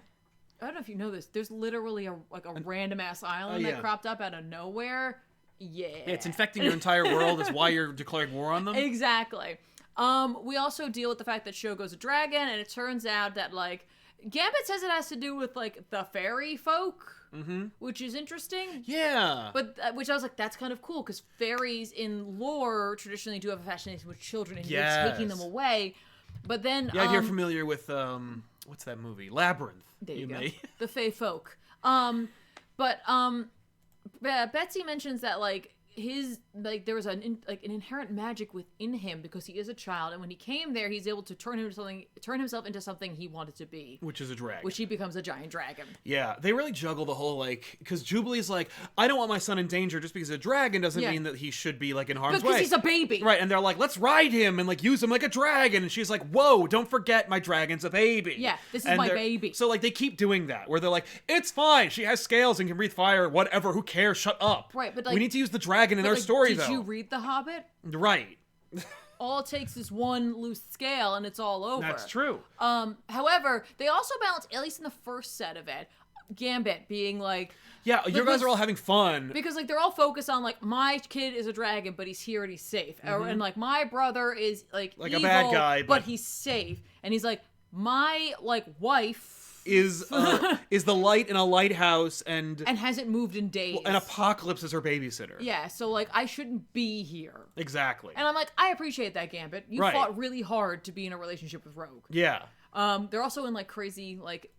know if you know this. There's literally a random-ass island that cropped up out of nowhere. Yeah.
It's infecting your entire world. Is why you're declaring war on them.
Exactly. We also deal with the fact that Shogo's a dragon, and it turns out that, like, Gambit says it has to do with, like, the fairy folk, which is interesting.
Yeah.
But, which I was like, that's kind of cool, because fairies in lore traditionally do have a fascination with children, and you're taking them away. But then...
Yeah, if you're familiar with, what's that movie? Labyrinth.
There you go. The Fae folk. But Betsy mentions that, like, there was an inherent magic within him because he is a child, and when he came there, he's able to turn himself into something he wanted to be,
which is a dragon.
Which he becomes a giant dragon.
Yeah, they really juggle the whole, like, because Jubilee's like, I don't want my son in danger. Just because he's a dragon doesn't mean that he should be, like, in harm's way.
Because he's a baby,
right? And they're like, let's ride him and like use him like a dragon. And she's like, whoa, don't forget my dragon's a baby.
Yeah, this is my baby.
So like they keep doing that where they're like, it's fine. She has scales and can breathe fire. Whatever. Who cares? Shut up.
Right, but like,
we need to use the dragon in our story though.
Did you read The Hobbit?
Right.
All it takes is one loose scale and it's all over.
That's true.
However, they also balance, at least in the first set of it, Gambit being like...
Yeah, you guys are all having fun.
Because, like, they're all focused on, like, my kid is a dragon, but he's here and he's safe. And, like, my brother is, like evil,
a bad guy,
but he's safe. And he's like, my, like, wife...
is the light in a lighthouse and
hasn't moved in days.
and Apocalypse is her babysitter.
Yeah, so like I shouldn't be here.
Exactly.
And I'm like, I appreciate that, Gambit. You
Right.
fought really hard to be in a relationship with Rogue.
Yeah.
They're also in like crazy like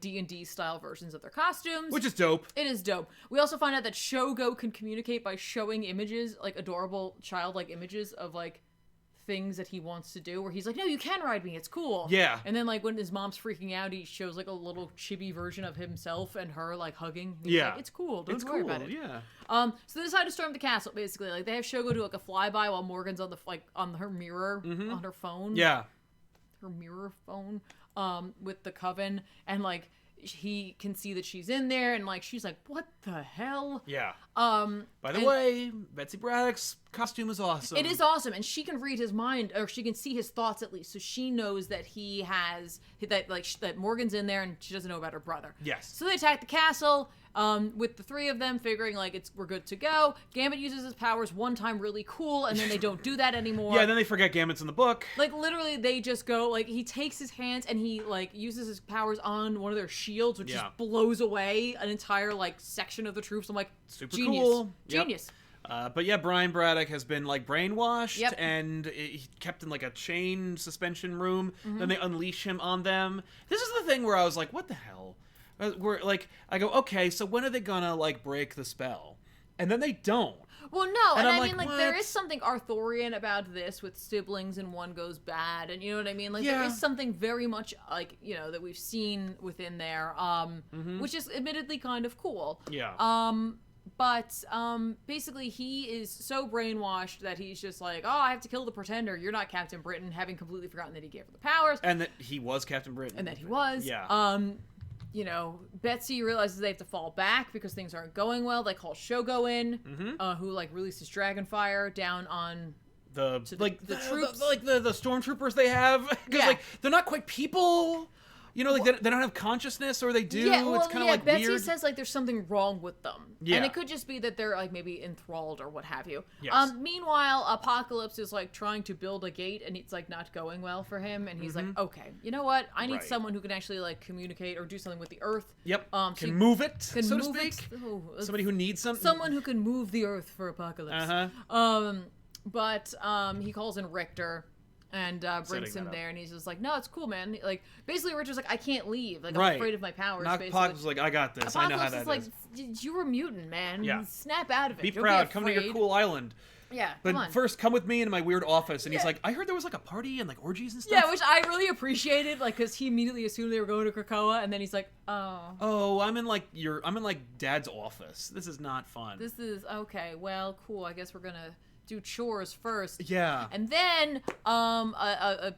D&D style versions of their costumes,
Which is dope.
it is dope. We also find out that Shogo can communicate by showing images, like adorable childlike images of like things that he wants to do, where he's like, no, you can ride me, it's cool.
Yeah.
And then like when his mom's freaking out, he shows like a little chibi version of himself and her like hugging. He's
Yeah.
like, it's cool, don't
It's
worry
cool.
about it.
Yeah.
So they decide to storm the castle, basically. Like they have Shogo do like a flyby while Morgan's on the on her mirror on her phone.
Yeah.
Her mirror phone with the coven, and like he can see that she's in there, and like she's like, what the hell?
Yeah. By the way, Betsy Braddock's costume is awesome.
It is awesome, and she can read his mind, or she can see his thoughts at least, so she knows that he has that Morgan's in there, and she doesn't know about her brother.
Yes.
So they attack the castle. With the three of them figuring like we're good to go. Gambit uses his powers one time really cool, and then they don't do that anymore.
Yeah, and then they forget Gambit's in the book.
Like literally they just go like he takes his hands and he like uses his powers on one of their shields, which just blows away an entire like section of the troops. I'm like,
Super
genius.
cool.
Genius.
But yeah, Brian Braddock has been like brainwashed
Yep.
and he kept in like a chain suspension room. Then they unleash him on them. This is the thing where I was like, what the hell? Where like I go, okay, so when are they gonna like break the spell? And then they don't.
Well, no, and
I'm
I
like,
mean, like,
what?
there is something Arthurian about this with siblings and one goes bad, and you know what I mean? Like, there
Yeah.
is something very much, like, you know, that we've seen within there, which is admittedly kind of cool.
Yeah.
But basically, he is so brainwashed that he's just like, oh, I have to kill the Pretender. You're not Captain Britain, having completely forgotten that he gave her the powers.
And that he was Captain Britain.
And that he was.
Yeah.
You know, Betsy realizes they have to fall back because things aren't going well. They call Shogo in, who like releases dragon fire down on
the
troops,
the stormtroopers they have, because like they're not quite people. You know, like they don't have consciousness, or they do.
Yeah, well,
it's kind of like
Betsy
weird.
says like there's something wrong with them,
Yeah.
and it could just be that they're like maybe enthralled or what have you.
Yes.
Meanwhile, Apocalypse is like trying to build a gate, and it's like not going well for him, and he's like, okay, you know what? I need
Right.
someone who can actually like communicate or do something with the Earth.
Yep.
So
Can move it,
can
so to
move
speak.
it. Oh,
Somebody who needs something.
someone who can move the Earth for Apocalypse. But he calls in Richter and brings
Setting
him
that
there, and he's just like, no, it's cool, man. Like, basically, Richter's like, I can't leave. Like,
Right.
I'm afraid of my powers, basically.
Apocalypse was like, I got this. I know how
Apocalypse
that
is
is.
like, you're a mutant, man.
Yeah.
Snap out of it.
Be
Don't
proud.
Be
Come to your
afraid.
cool island.
Yeah,
But
come on.
first, come with me into my weird office. And he's
Yeah.
like, I heard there was like a party and like orgies and stuff.
Yeah, which I really appreciated, like, because he immediately assumed they were going to Krakoa, and then he's like, oh.
Oh, I'm in like Dad's office. This is not fun.
This is, okay, well, cool. I guess we're gonna do chores first.
Yeah.
And then,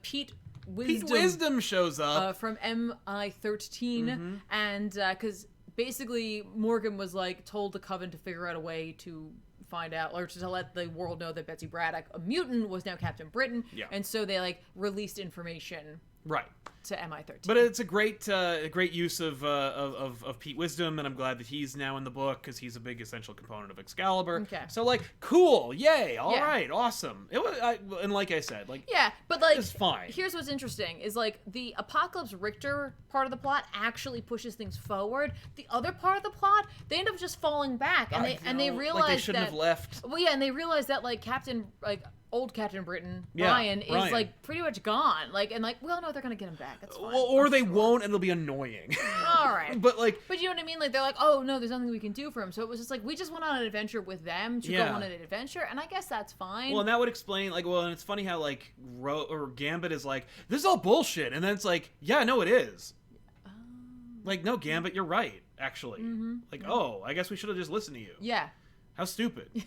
Pete
Wisdom shows up.
from MI13, and because basically Morgan was like told the Coven to figure out a way to find out, or to let the world know that Betsy Braddock, a mutant, was now Captain Britain.
Yeah.
And so they like released information
Right.
to MI13.
But it's a great use of Pete Wisdom, and I'm glad that he's now in the book because he's a big essential component of Excalibur.
Okay.
So like, cool, yay, all
Yeah.
right, awesome. It was, and like I said, like,
yeah, but like,
it's fine.
Here's what's interesting is like the Apocalypse Richter part of the plot actually pushes things forward. The other part of the plot, they end up just falling back, and they realize
like they shouldn't
that,
have left.
Well, yeah, and they realize that like old Captain Britain,
Yeah,
Ryan, is
Ryan.
like pretty much gone. Like, and like, well, no, they're gonna get him back. That's fine.
Or
I'm
they
sure.
won't, and it'll be annoying.
All right.
But like,
But you know what I mean? Like, they're like, oh no, there's nothing we can do for him. So it was just like, we just went on an adventure with them to go
Yeah.
on an adventure, and I guess that's fine.
well, and that would explain, like, well, and it's funny how like or Gambit is like, this is all bullshit, and then it's like, yeah, no, it is. Like, no, Gambit, you're right, actually. Like, oh, I guess we should have just listened to you.
Yeah,
How stupid.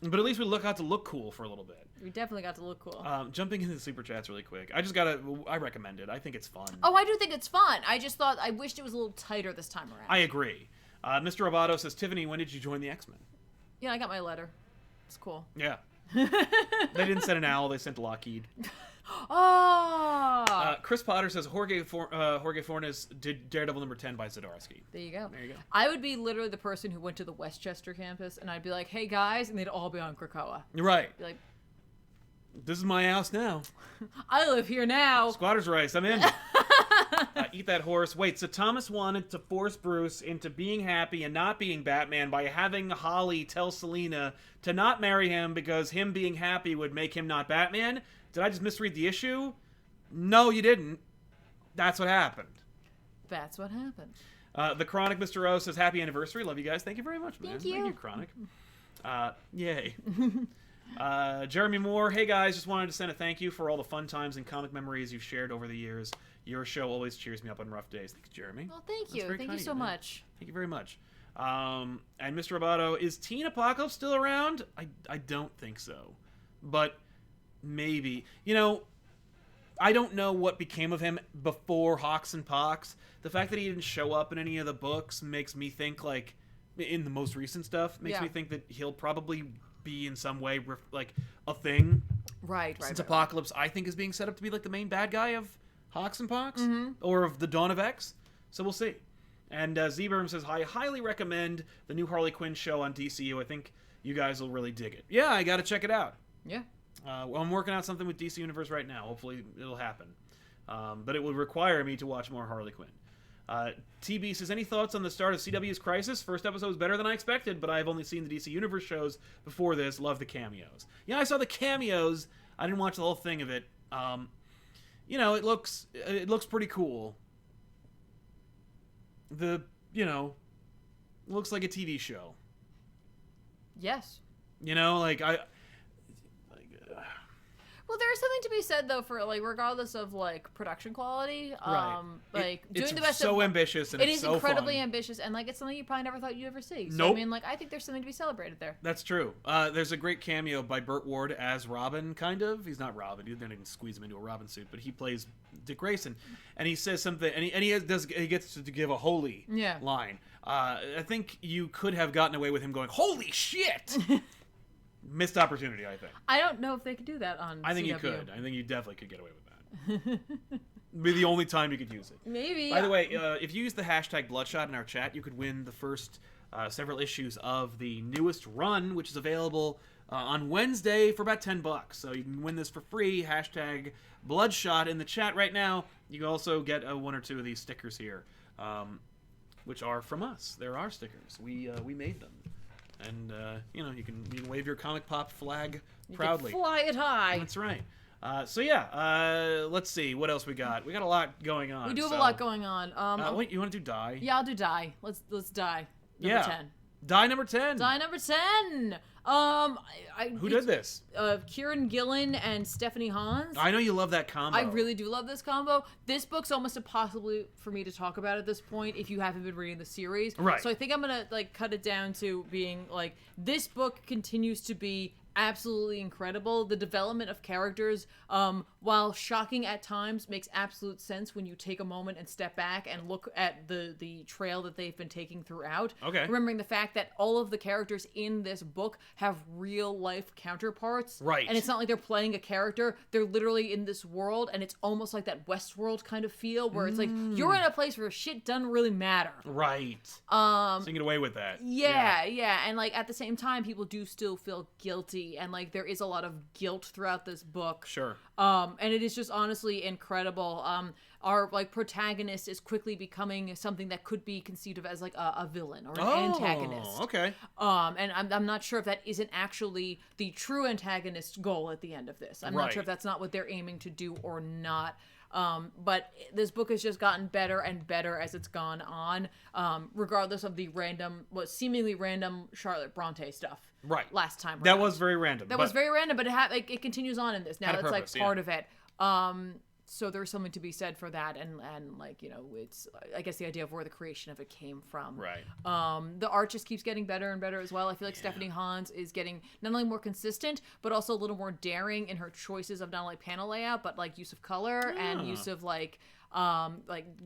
But at least we got to look cool for a little bit.
we definitely got to look cool.
Jumping into the super chats really quick. I recommend it. I think it's fun.
Oh, I do think it's fun. I just thought I wished it was a little tighter this time around.
I agree. Mr. Roboto says, Tiffany, when did you join the X-Men?
Yeah, I got my letter. It's cool.
Yeah. They didn't send an owl, they sent Lockheed.
Oh!
Chris Potter says, Jorge Fornes did Daredevil number 10 by Zdarsky.
There you go.
There you go.
I would be literally the person who went to the Westchester campus, and I'd be like, hey guys, and they'd all be on Krakoa.
You're right.
Be like,
This is my house now.
I live here now.
Squatter's rice, I'm in. eat that horse. Wait, so Thomas wanted to force Bruce into being happy and not being Batman by having Holly tell Selina to not marry him because him being happy would make him not Batman? Did I just misread the issue? No, you didn't. That's what happened.
That's what happened.
The Chronic Mr. O says, happy anniversary. Love you guys. Thank you very much, man.
Thank you.
Thank you, Chronic. Yay. Jeremy Moore, hey guys, just wanted to send a thank you for all the fun times and comic memories you've shared over the years. Your show always cheers me up on rough days. Thanks, Jeremy.
Well, thank you. Thank you so much.
Thank you very much. And Mr. Roboto, is Teen Apocalypse still around? I don't think so. But maybe. You know, I don't know what became of him before Hawks and Pox. The fact that he didn't show up in any of the books makes me think, like, in the most recent stuff, makes me think that he'll probably be in some way, like, a thing.
Right.
Since Apocalypse, I think, is being set up to be, like, the main bad guy of Hawks and Pox. Or of the Dawn of X. So we'll see. And Z-Berm says, I highly recommend the new Harley Quinn show on DCU. I think you guys will really dig it. Yeah, I gotta check it out.
Yeah.
Well, I'm working on something with DC Universe right now. Hopefully it'll happen. But it will require me to watch more Harley Quinn. TB says, any thoughts on the start of CW's Crisis? First episode was better than I expected, but I've only seen the DC Universe shows before this. Love the cameos. Yeah, I saw the cameos. I didn't watch the whole thing of it. You know, it looks pretty cool. It looks like a TV show.
Yes.
You know, like
Well, there is something to be said though for like regardless of like production quality,
right.
like
it's
doing the best.
So ambitious and
it
it's
is
so
incredibly
fun.
ambitious and like it's something you probably never thought you'd ever see. So
Nope.
I mean, like I think there's something to be celebrated there.
That's true. There's a great cameo by Burt Ward as Robin, kind of. He's not Robin. They didn't squeeze him into a Robin suit, but he plays Dick Grayson, and he says something, and he gets to give a holy line. I think you could have gotten away with him going, "Holy shit!" Missed opportunity, I think.
I don't know if they could do that on
I think
CW.
you could. I think you definitely could get away with that. Be the only time you could use it.
Maybe.
By the way, if you use the hashtag Bloodshot in our chat, you could win the first several issues of the newest run, which is available on Wednesday for about $10. So you can win this for free. Hashtag Bloodshot in the chat right now. You can also get one or two of these stickers here, which are from us. They're our stickers. We made them. And, you can wave your ComicPOP flag proudly.
You can fly it high.
That's right. So, yeah, let's see. What else we got? We got a lot going on.
We do have a lot going on.
Wait, you want to do Die?
Yeah, I'll do Die. Let's die. Number 10.
Die number 10.
Die number 10.
Who did this?
Kieran Gillen and Stephanie Hans.
I know you love that combo.
I really do love this combo. This book's almost impossible for me to talk about at this point if you haven't been reading the series.
Right.
So I think I'm gonna cut it down to being like this book continues to be absolutely incredible. The development of characters, while shocking at times, makes absolute sense when you take a moment and step back and look at the trail that they've been taking throughout.
Okay.
Remembering the fact that all of the characters in this book have real life counterparts.
Right.
And it's not like they're playing a character. They're literally in this world, and it's almost like that Westworld kind of feel where it's like you're in a place where shit doesn't really matter.
Right. So you can get away with that.
Yeah. And like at the same time, people do still feel guilty, and like there is a lot of guilt throughout this book.
Sure.
And it is just honestly incredible. Our like protagonist is quickly becoming something that could be conceived of as like a villain or an antagonist.
Okay.
And I'm not sure if that isn't actually the true antagonist goal at the end of this. I'm not sure if that's not what they're aiming to do or not. But this book has just gotten better and better as it's gone on, regardless of the seemingly random Charlotte Bronte stuff.
Right.
Last time around.
That was very random.
That was very random, but it continues on in this. Now it's like part of it. So there's something to be said for that, and like it's I guess the idea of where the creation of it came from.
Right.
The art just keeps getting better and better as well. I feel like Stephanie Hans is getting not only more consistent, but also a little more daring in her choices of not only panel layout, but like use of color and use of like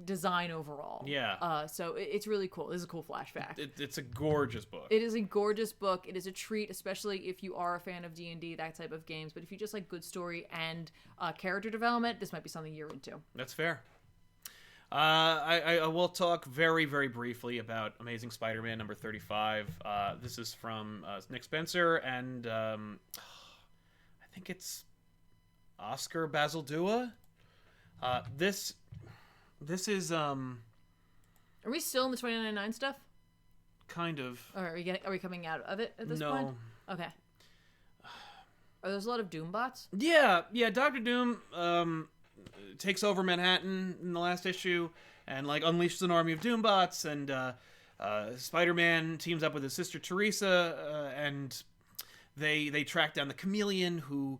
design overall.
Yeah.
So it's really cool. This is a cool flashback.
It's a gorgeous book.
It is a gorgeous book. It is a treat, especially if you are a fan of D&D, that type of games. But if you just like good story and character development, this might be something you're into.
That's fair. I will talk very, very briefly about Amazing Spider-Man number 35. This is from Nick Spencer and I think it's Oscar Bazaldua. This This is
Are we still in the 2099 stuff?
kind of.
Or are we coming out of it at this
No.
point? Okay. Are there a lot of Doom bots?
Yeah. Doctor Doom takes over Manhattan in the last issue, and like unleashes an army of Doom bots, and Spider-Man teams up with his sister Teresa, and they track down the Chameleon, who.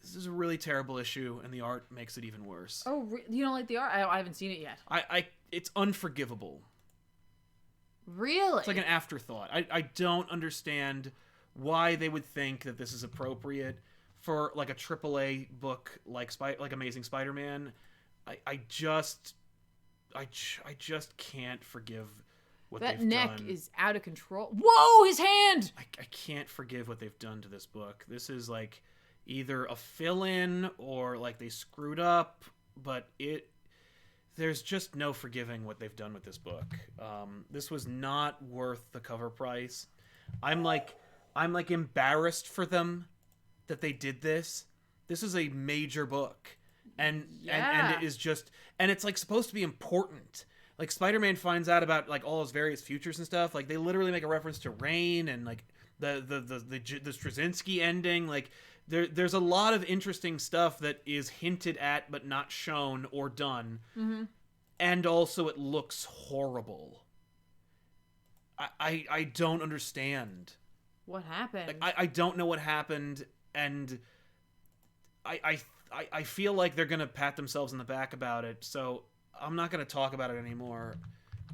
This is a really terrible issue, and the art makes it even worse.
Oh, you don't like the art? I haven't seen it yet.
It's unforgivable.
Really?
It's like an afterthought. I don't understand why they would think that this is appropriate for like a AAA book like Amazing Spider-Man. I just can't forgive what they've done.
That neck is out of control. Whoa, his hand!
I can't forgive what they've done to this book. This is like either a fill-in or like they screwed up, but there's just no forgiving what they've done with this book. This was not worth the cover price. I'm like embarrassed for them that they did this. This is a major book, and it is just, and it's like supposed to be important. Like Spider-Man finds out about like all his various futures and stuff. Like they literally make a reference to Rain and like the Straczynski ending. Like there's a lot of interesting stuff that is hinted at but not shown or done.
Mm-hmm.
And also it looks horrible. I don't understand.
What happened?
Like, I don't know what happened, and I feel like they're gonna pat themselves in the back about it, so I'm not gonna talk about it anymore.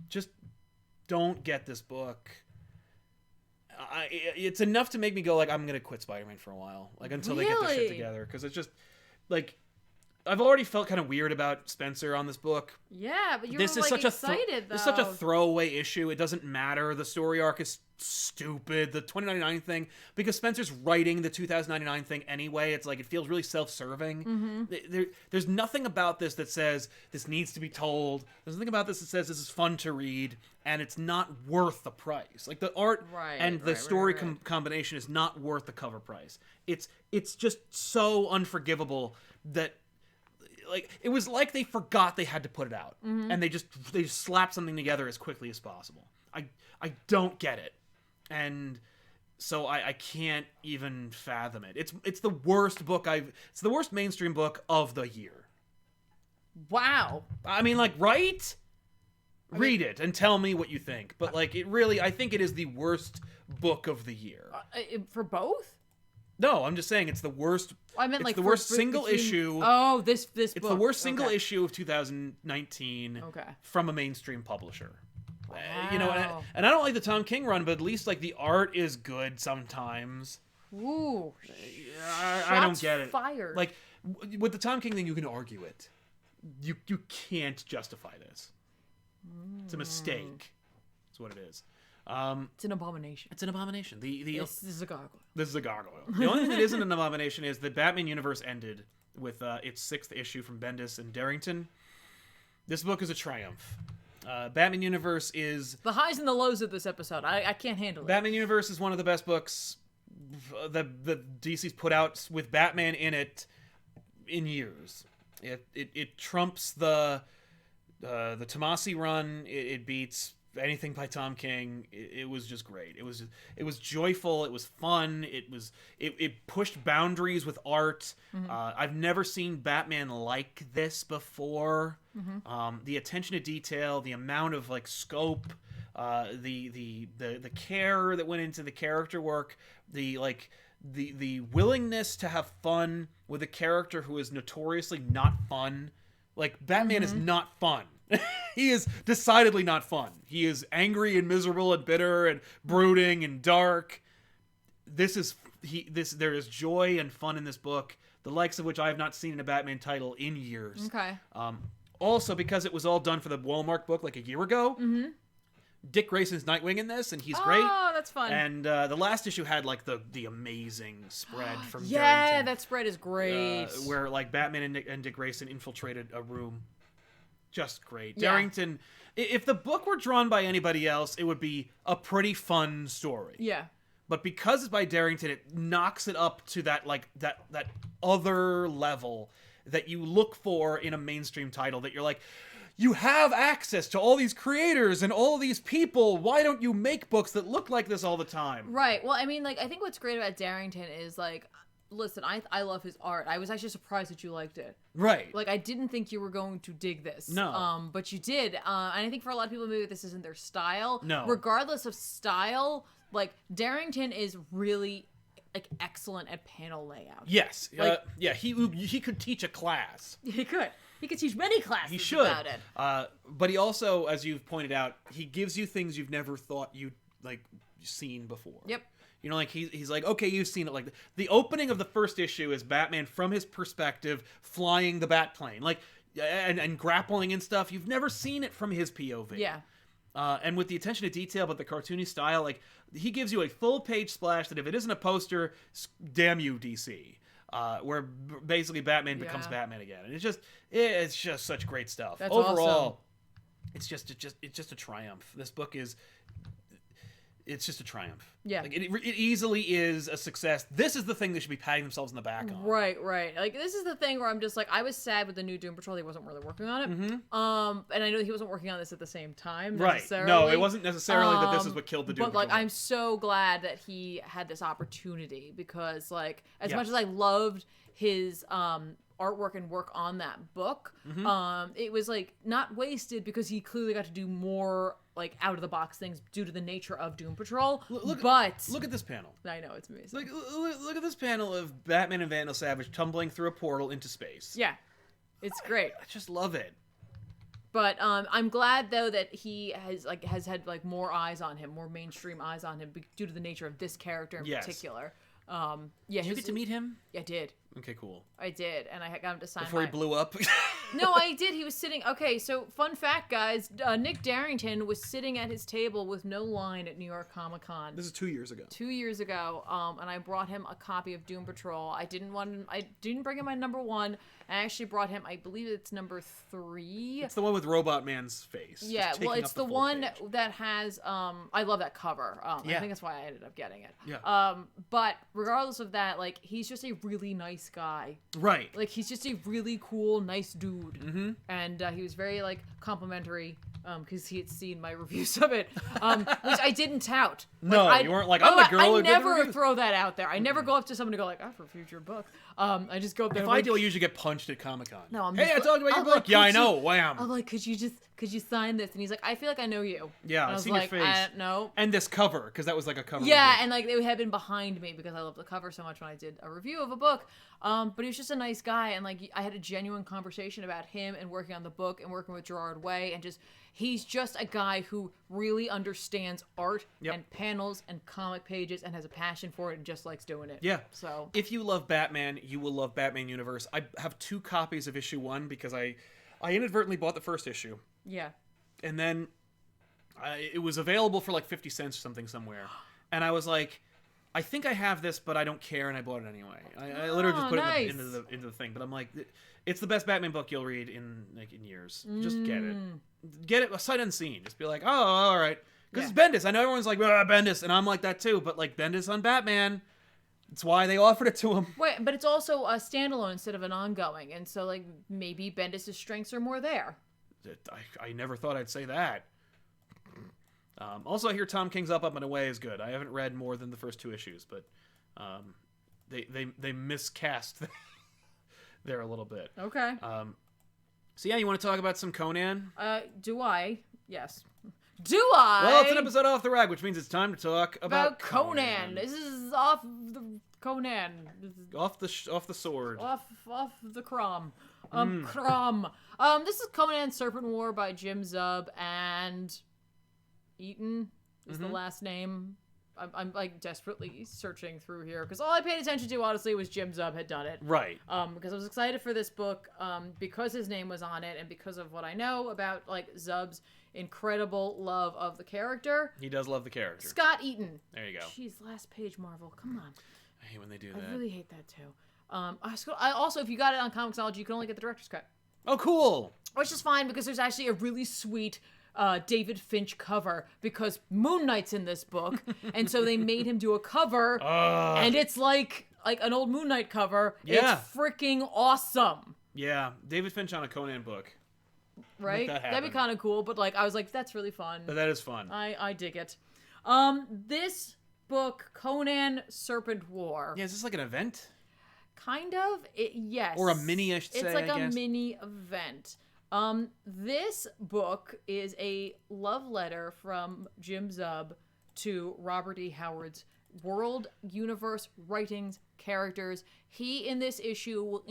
Just don't get this book. It's enough to make me go like I'm gonna quit Spider-Man for a while, like until they get their shit together, because it's just like I've already felt kind of weird about Spencer on this book.
Yeah, but
This is such
excited,
This is such a throwaway issue. It doesn't matter. The story arc is stupid. The 2099 thing, because Spencer's writing the 2099 thing anyway, it's like it feels really self-serving.
Mm-hmm.
There's nothing about this that says this needs to be told. There's nothing about this that says this is fun to read, and it's not worth the price. Like the art and the story combination is not worth the cover price. It's just so unforgivable that. Like it was like they forgot they had to put it out, and they just slapped something together as quickly as possible. I don't get it, and so I can't even fathom it. It's the worst book it's the worst mainstream book of the year.
Wow.
I mean, like, right? Read it and tell me what you think. But like, I think it is the worst book of the year.
For both?
No, I'm just saying it's the worst.
I meant
it's
like
the worst single issue.
Oh, this book.
It's the worst single issue of 2019
Okay.
from a mainstream publisher.
Wow.
You know, and I don't like the Tom King run, but at least like the art is good sometimes.
Ooh.
I don't get it.
Fired.
Like with the Tom King thing, you can argue it. You can't justify this. It's a mistake. That's what it is.
It's an abomination.
It's an abomination.
This is a gargoyle.
This is a gargoyle. The only thing that isn't an abomination is the Batman universe ended with its 6th issue from Bendis and Darrington. This book is a triumph. Batman universe is
the highs and the lows of this episode. I can't handle it.
Batman universe is one of the best books that DC's put out with Batman in it in years. It trumps the Tomasi run. It beats anything by Tom King. It was just great. It was joyful. It was fun. It pushed boundaries with art. I've never seen Batman like this before. The attention to detail, the amount of like scope, the care that went into the character work, the willingness to have fun with a character who is notoriously not fun. Like Batman is not fun. He is decidedly not fun. He is angry and miserable and bitter and brooding and dark. There is joy and fun in this book, the likes of which I have not seen in a Batman title in years.
Okay.
Also, because it was all done for the Walmart book like a year ago, Dick Grayson's Nightwing in this, and he's great.
Oh, that's fun.
And the last issue had like the amazing spread from
yeah,
Darrington,
that spread is great.
where like Batman and Dick Grayson infiltrated a room. Just great.
Yeah.
Darrington, if the book were drawn by anybody else, it would be a pretty fun story.
Yeah.
But because it's by Darrington, it knocks it up to that like that other level. that you look for in a mainstream title, that you're like, you have access to all these creators and all these people. Why don't you make books that look like this all the time?
Right. Well, I mean, like, I think what's great about Darrington is, like, listen, I love his art. I was actually surprised that you liked it.
Right.
Like, I didn't think you were going to dig this.
No.
But you did. And I think for a lot of people, maybe this isn't their style.
No.
Regardless of style, like, Darrington is really, like, excellent at panel layout.
Yes.
Like,
he could teach a class.
He could. He could teach many classes
He should.
about it.
But he also, as you've pointed out, he gives you things you've never thought you'd, like, seen before.
Yep.
You know, like, he's like, okay, you've seen it. Like, the opening of the first issue is Batman from his perspective flying the Batplane. Like, and grappling and stuff. You've never seen it from his POV.
Yeah.
And with the attention to detail, but the cartoony style, like, he gives you a full-page splash that if it isn't a poster, damn you, DC. Where basically Batman becomes Batman again. And it's just such great stuff.
That's
Overall,
awesome.
it's just a triumph. This book is... It's just a triumph.
Yeah.
Like, it easily is a success. This is the thing they should be patting themselves in the back on.
Right. Like, this is the thing where I'm just like, I was sad with the new Doom Patrol. He wasn't really working on it. And I know he wasn't working on this at the same time.
Right. No, it wasn't necessarily that this is what killed the Doom Patrol.
But, like, I'm so glad that he had this opportunity because, like, as
Yes.
much as I loved his artwork and work on that book, it was, like, not wasted because he clearly got to do more, like, out of the box things due to the nature of Doom Patrol.
Look at this panel.
I know, it's amazing.
Like, look at this panel of Batman and Vandal Savage tumbling through a portal into space.
Yeah, it's great.
I just love it.
But I'm glad though that he has had like more eyes on him, more mainstream eyes on him due to the nature of this character in particular.
Did you get to meet him?
I did.
Okay, cool.
I did, and I got him to sign
before he blew up.
No, I did. He was sitting. Okay, so fun fact, guys. Nick Darrington was sitting at his table with no line at New York Comic Con.
This is 2 years ago.
2 years ago, and I brought him a copy of Doom Patrol. I didn't bring him my #1. I actually brought him. I believe it's #3.
It's the one with Robot Man's face.
Yeah, well, it's the one that has. I love that cover. I think that's why I ended up getting it.
Yeah.
But regardless of that, like, he's just a really nice guy.
Right.
Like, he's just a really cool, nice dude. Mm-hmm. And he was very, like, complimentary, because he had seen my reviews of it, which I didn't tout.
No,
like,
you weren't like, I'm the girl who did the
I never
reviews.
throw that out there. I never go up to someone and go like, for a future book. I just go up there.
If
like,
I do, I usually get punched at Comic-Con.
No, I'm
hey,
just
I talked about your book.
like,
Yeah, I know. Wham.
I'm like, could you sign this? And he's like, I feel like I know you.
Yeah,
and
I've
was
seen
like,
your face.
No.
And this cover, because that was like a cover.
Yeah,
review.
and like they had been behind me because I love the cover so much when I did a review of a book. But he was just a nice guy, and like I had a genuine conversation about him and working on the book and working with Gerard Way, and just he's just a guy who really understands art and panels and comic pages and has a passion for it and just likes doing it.
Yeah.
So
if you love Batman, you will love Batman Universe. I have 2 copies of issue 1 because I inadvertently bought the first issue.
Yeah.
And then it was available for like 50 cents or something somewhere. And I was like, I think I have this, but I don't care, and I bought it anyway. I literally just put it into the thing. But I'm like, it's the best Batman book you'll read in years. Just get it. Get it sight unseen. Just be like, oh, all right. Because it's Bendis. I know everyone's like, Bendis, and I'm like that too. But like Bendis on Batman, it's why they offered it to him.
Wait, but it's also a standalone instead of an ongoing, and so like maybe Bendis' strengths are more there.
I never thought I'd say that. Also, I hear Tom King's Up and Away is good. I haven't read more than the first 2 issues, but they miscast there a little bit.
Okay.
So yeah, you want to talk about some Conan?
Do I? Yes. Do I?
Well, it's an episode off the rack, which means it's time to talk about
Conan. This is off the Conan.
Off the sword.
Off the Crom. Crom. This is Conan Serpent War by Jim Zub and Eaton is the last name. I'm like desperately searching through here because all I paid attention to honestly was Jim Zub had done it.
Right.
Because I was excited for this book because his name was on it and because of what I know about like Zub's incredible love of the character.
He does love the character.
Scott Eaton.
There you go.
Jeez, last page Marvel. Come on.
I hate when they do that.
I really hate that too. I also, if you got it on Comixology, you can only get the director's cut.
Oh, cool.
Which is fine because there's actually a really sweet David Finch cover because Moon Knight's in this book, and so they made him do a cover, and it's like an old Moon Knight cover.
Yeah.
It's freaking awesome.
Yeah, David Finch on a Conan book.
Right? That'd be kind of cool, but like I was like, that's really fun.
But that is fun.
I dig it. This book, Conan Serpent War.
Yeah, is this like an event?
Kind of. Yes.
Or a mini, I should say,
It's like
I
a
guess.
mini event. This book is a love letter from Jim Zub to Robert E. Howard's world, universe, writings, characters. He, in this issue, will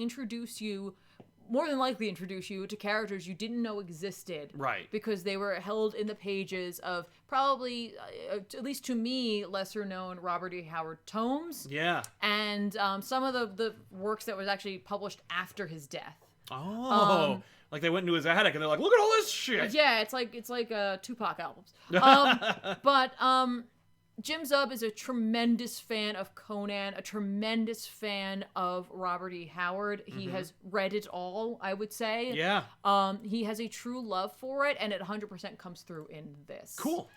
more than likely introduce you to characters you didn't know existed.
Right.
Because they were held in the pages of probably, at least to me, lesser known Robert E. Howard tomes.
Yeah.
And some of the works that was actually published after his death.
Oh. Like they went into his attic and they're like, look at all this shit.
Yeah, it's like Tupac albums. But Jim Zub is a tremendous fan of Conan, a tremendous fan of Robert E. Howard. He has read it all, I would say.
Yeah.
He has a true love for it, and it 100% comes through in this.
Cool.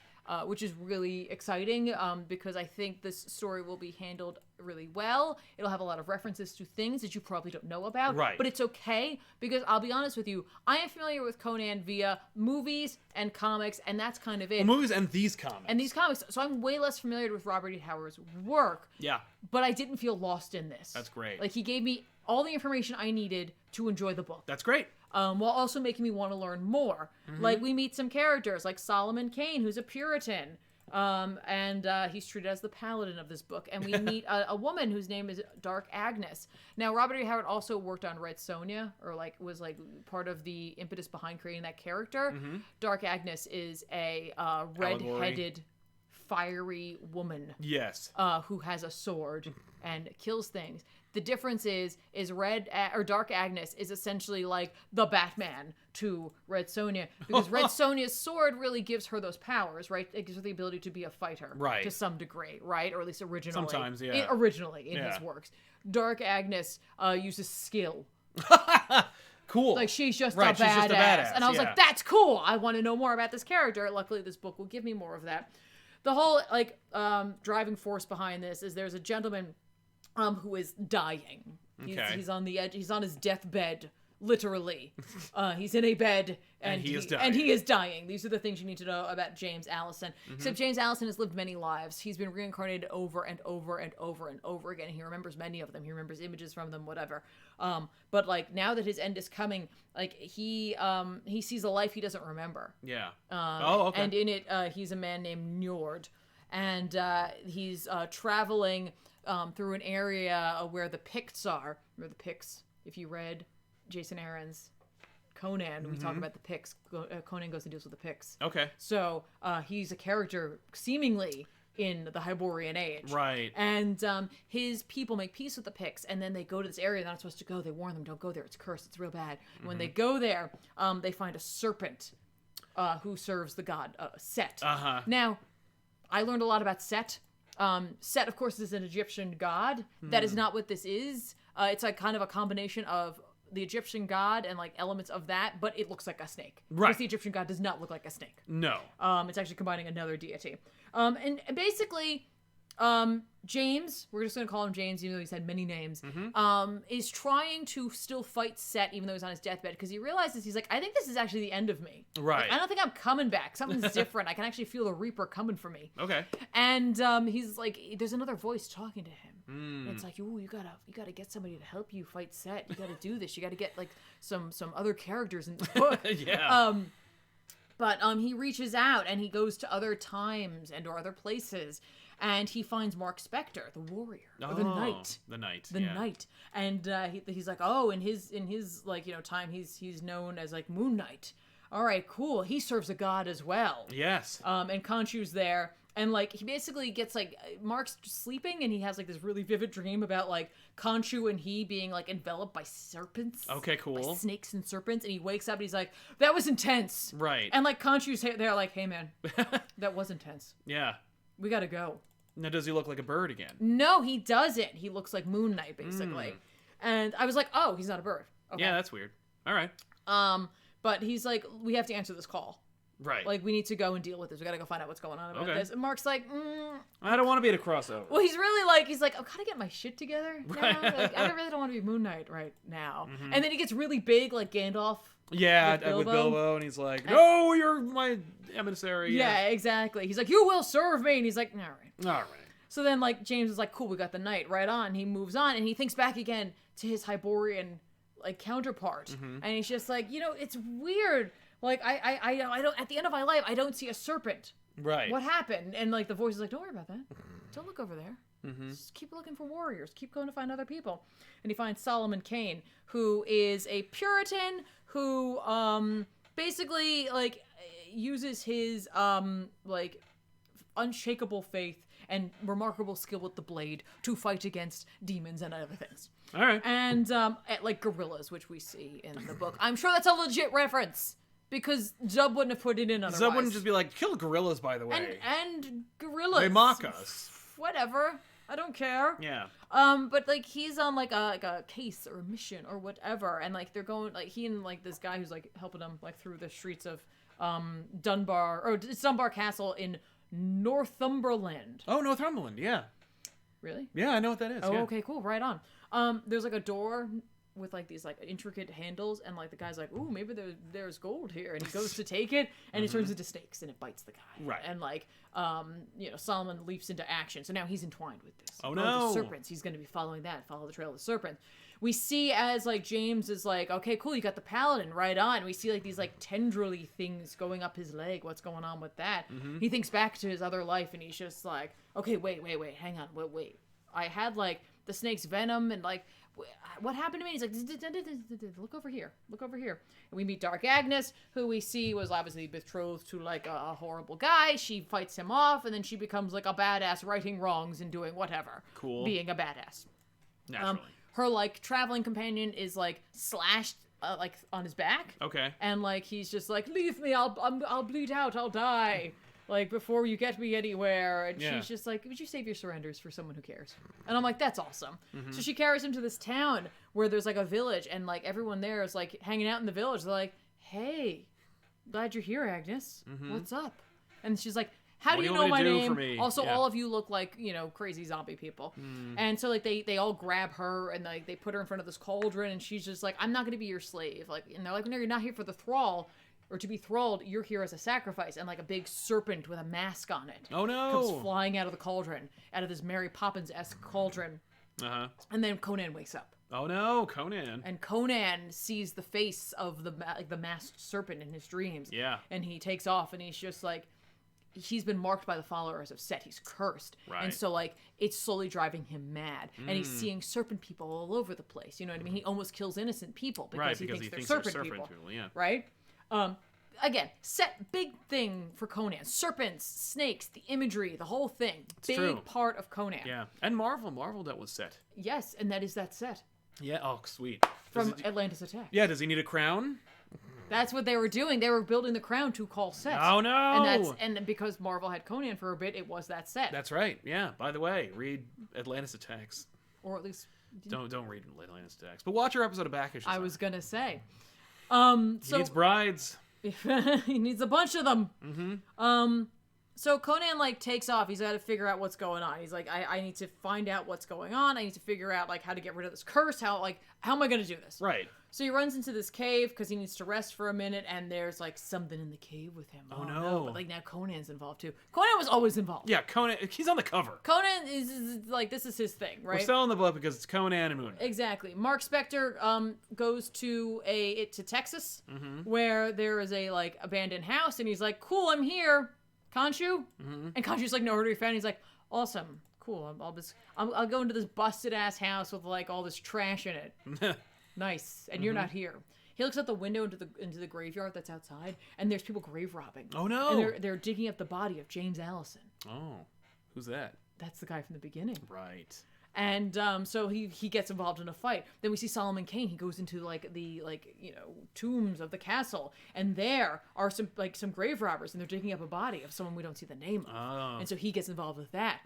Which is really exciting because I think this story will be handled really well. It'll have a lot of references to things that you probably don't know about.
Right.
But it's okay because I'll be honest with you, I am familiar with Conan via movies and comics, and that's kind of it.
Well, movies and these comics.
So I'm way less familiar with Robert E. Howard's work.
Yeah.
But I didn't feel lost in this.
That's great.
Like, he gave me all the information I needed to enjoy the book.
That's great.
While also making me want to learn more. Like, we meet some characters, like Solomon Kane, who's a Puritan, and he's treated as the paladin of this book. And we meet a woman whose name is Dark Agnes. Now, Robert E. Howard also worked on Red Sonja, or was part of the impetus behind creating that character. Dark Agnes is a red-headed, fiery woman.
Yes.
Who has a sword and kills things. The difference is Dark Agnes is essentially like the Batman to Red Sonja, because Red Sonja's sword really gives her those powers, right? It gives her the ability to be a fighter,
right,
to some degree, right? Or at least originally.
Sometimes, yeah.
Originally in his works, Dark Agnes uses skill.
Cool.
Like, she's just,
right,
a badass.
She's just a badass.
And I was like, that's cool. I want to know more about this character. Luckily, this book will give me more of that. The whole driving force behind this is there's a gentleman who is dying. He's on the edge. He's on his deathbed, literally. He's in a bed, and he is dying. These are the things you need to know about James Allison. Except James Allison has lived many lives. He's been reincarnated over and over and over and over again. He remembers many of them. He remembers images from them, whatever. But like, now that his end is coming, like he sees a life he doesn't remember.
Yeah.
Okay. And in it, he's a man named Njord, and he's traveling through an area where the Picts are. Remember the Picts? If you read Jason Aaron's Conan, we talk about the Picts. Conan goes and deals with the Picts.
Okay.
So he's a character seemingly in the Hyborian Age.
Right.
And his people make peace with the Picts, and then they go to this area they're not supposed to go. They warn them, don't go there. It's cursed. It's real bad. When they go there, they find a serpent who serves the god Set. Now, I learned a lot about Set. Set, of course, is an Egyptian god. That is not what this is. It's like kind of a combination of the Egyptian god and like elements of that, but it looks like a snake.
Right.
Because the Egyptian god does not look like a snake.
No.
It's actually combining another deity. And basically, James, we're just going to call him James, even though he's had many names, is trying to still fight Set, even though he's on his deathbed, because he realizes, he's like, I think this is actually the end of me.
Right.
Like, I don't think I'm coming back. Something's different. I can actually feel the Reaper coming for me.
Okay.
And he's like, there's another voice talking to him. And it's like, ooh, you gotta get somebody to help you fight Set. You gotta do this. You gotta get like some other characters in the book.
Yeah.
But he reaches out and he goes to other times and or other places, and he finds Mark Spector, the warrior, or the knight.
The knight.
The knight. And he's like, oh, in his like, time, he's known as like Moon Knight. All right, cool. He serves a god as well.
Yes.
And Khonshu's there. And, like, he basically gets, like, Mark's sleeping, and he has, like, this really vivid dream about, like, Khonshu and he being, like, enveloped by serpents.
Okay, cool.
By snakes and serpents. And he wakes up, and he's like, that was intense.
Right.
And, like, Khonshu's there, like, hey, man, that was intense.
Yeah.
We gotta go.
Now, does he look like a bird again?
No, he doesn't. He looks like Moon Knight, basically. And I was like, oh, he's not a bird. Okay.
Yeah, that's weird. All right.
But he's like, we have to answer this call.
Right.
Like, we need to go and deal with this. We gotta go find out what's going on about this. And Mark's like,
I don't want to be at a crossover.
Well, he's really like, I'm kind of getting my shit together now.
Right.
Like, I really don't want to be Moon Knight right now. And then he gets really big, like Gandalf.
Yeah, with Bilbo, and he's like, no, you're my emissary.
Yeah, exactly. He's like, you will serve me. And he's like, all right.
All right.
So then, like, James is like, cool, we got the knight, right on. He moves on, and he thinks back again to his Hyborian, like, counterpart. And he's just like, it's weird. Like, I don't, at the end of my life, I don't see a serpent.
Right.
What happened? And, like, the voice is like, don't worry about that. Don't look over there. Just keep looking for warriors. Keep going to find other people. And he finds Solomon Kane, who is a Puritan who, basically, like, uses his, like, unshakable faith and remarkable skill with the blade to fight against demons and other things.
All right.
And, like, gorillas, which we see in the book. I'm sure that's a legit reference. Because Zub wouldn't have put it in otherwise.
Zub wouldn't just be like, kill gorillas, by the way.
And gorillas.
They mock us.
Whatever. I don't care.
Yeah.
But, like, he's on, like a case or a mission or whatever. And, like, they're going, like, he and, like, this guy who's, like, helping him, like, through the streets of, it's Dunbar Castle in Northumberland.
Oh, Northumberland, yeah.
Really?
Yeah, I know what that is.
Oh,
yeah.
okay, cool. Right on. There's, like, a door with, like, these, like, intricate handles, and, like, the guy's like, ooh, maybe there's gold here, and he goes to take it, and it turns into snakes, and it bites the guy.
Right.
And, like, Solomon leaps into action, so now he's entwined with this.
Oh, no.
The serpents. He's going to be following that, follow the trail of the serpent. We see as, like, James is like, okay, cool, you got the paladin, right on. We see, like, these, like, tendrily things going up his leg. What's going on with that? He thinks back to his other life, and he's just like, okay, wait, hang on, wait. I had, like, the snake's venom, and, like, what happened to me? He's like, look over here. And we meet Dark Agnes, who we see was obviously betrothed to, like, a horrible guy. She fights him off, and then she becomes, like, a badass righting wrongs and doing whatever.
Cool.
Being a badass.
Naturally.
Her, like, traveling companion is, like, slashed, like, on his back.
Okay.
And, like, he's just like, leave me, I'll bleed out, I'll die. Like, before you get me anywhere. And she's just like, would you save your surrenders for someone who cares? And I'm like, that's awesome. So she carries him to this town where there's, like, a village. And, like, everyone there is, like, hanging out in the village. They're like, hey, glad you're here, Agnes. What's up? And she's like, how do you know my name? Also, all of you look like, crazy zombie people. And so, like, they all grab her and, like, they put her in front of this cauldron. And she's just like, I'm not going to be your slave. Like, and they're like, no, you're not here for the thrall. Or to be thralled, you're here as a sacrifice. And, like, a big serpent with a mask on it.
Oh, no.
Comes flying out of the cauldron. Out of this Mary Poppins-esque cauldron.
Uh-huh.
And then Conan wakes up.
Oh, no, Conan.
And Conan sees the face of the masked serpent in his dreams.
Yeah.
And he takes off, and he's just, like, he's been marked by the followers of Set. He's cursed.
Right.
And so, like, it's slowly driving him mad. And he's seeing serpent people all over the place. You know what I mean? He almost kills innocent people because he thinks they're serpent people.
Yeah.
Right? Again, Set, big thing for Conan. Serpents, snakes, the imagery, the whole thing.
It's
big
true.
part of Conan.
Yeah. And Marvel dealt with Set.
Yes, and that is that Set.
Yeah. Oh, sweet.
From Atlantis Attack.
Yeah, does he need a crown?
That's what they were doing. They were building the crown to call Set.
Oh, no!
And because Marvel had Conan for a bit, it was that Set.
That's right. Yeah. By the way, read Atlantis Attacks.
Or at least...
Don't read Atlantis Attacks. But watch your episode of Backish.
I was gonna say.
He needs brides.
He needs a bunch of them. So Conan, like, takes off. He's got to figure out what's going on. He's like, I need to find out what's going on. I need to figure out, like, how to get rid of this curse. How am I going to do this?
Right.
So he runs into this cave because he needs to rest for a minute, and there's, like, something in the cave with him.
Oh, no.
But, like, now Conan's involved, too. Conan was always involved.
Yeah, Conan, he's on the cover.
Conan is like, this is his thing, right?
We're selling the book because it's Conan and Moon.
Exactly. Mark Spector goes to Texas, where there is a, like, abandoned house, and he's like, cool, I'm here. Khonshu? And Khonshu's like, nowhere to be found. He's like, awesome, cool. I'll go into this busted ass house with, like, all this trash in it. Nice. And you're not here. He looks out the window into the graveyard that's outside, and there's people grave robbing.
Oh no!
And they're digging up the body of James Allison.
Oh, who's that?
That's the guy from the beginning.
Right.
And so he gets involved in a fight. Then we see Solomon Kane. He goes into the tombs of the castle, and there are some grave robbers, and they're digging up a body of someone we don't see the name of.
Oh.
And so he gets involved with that.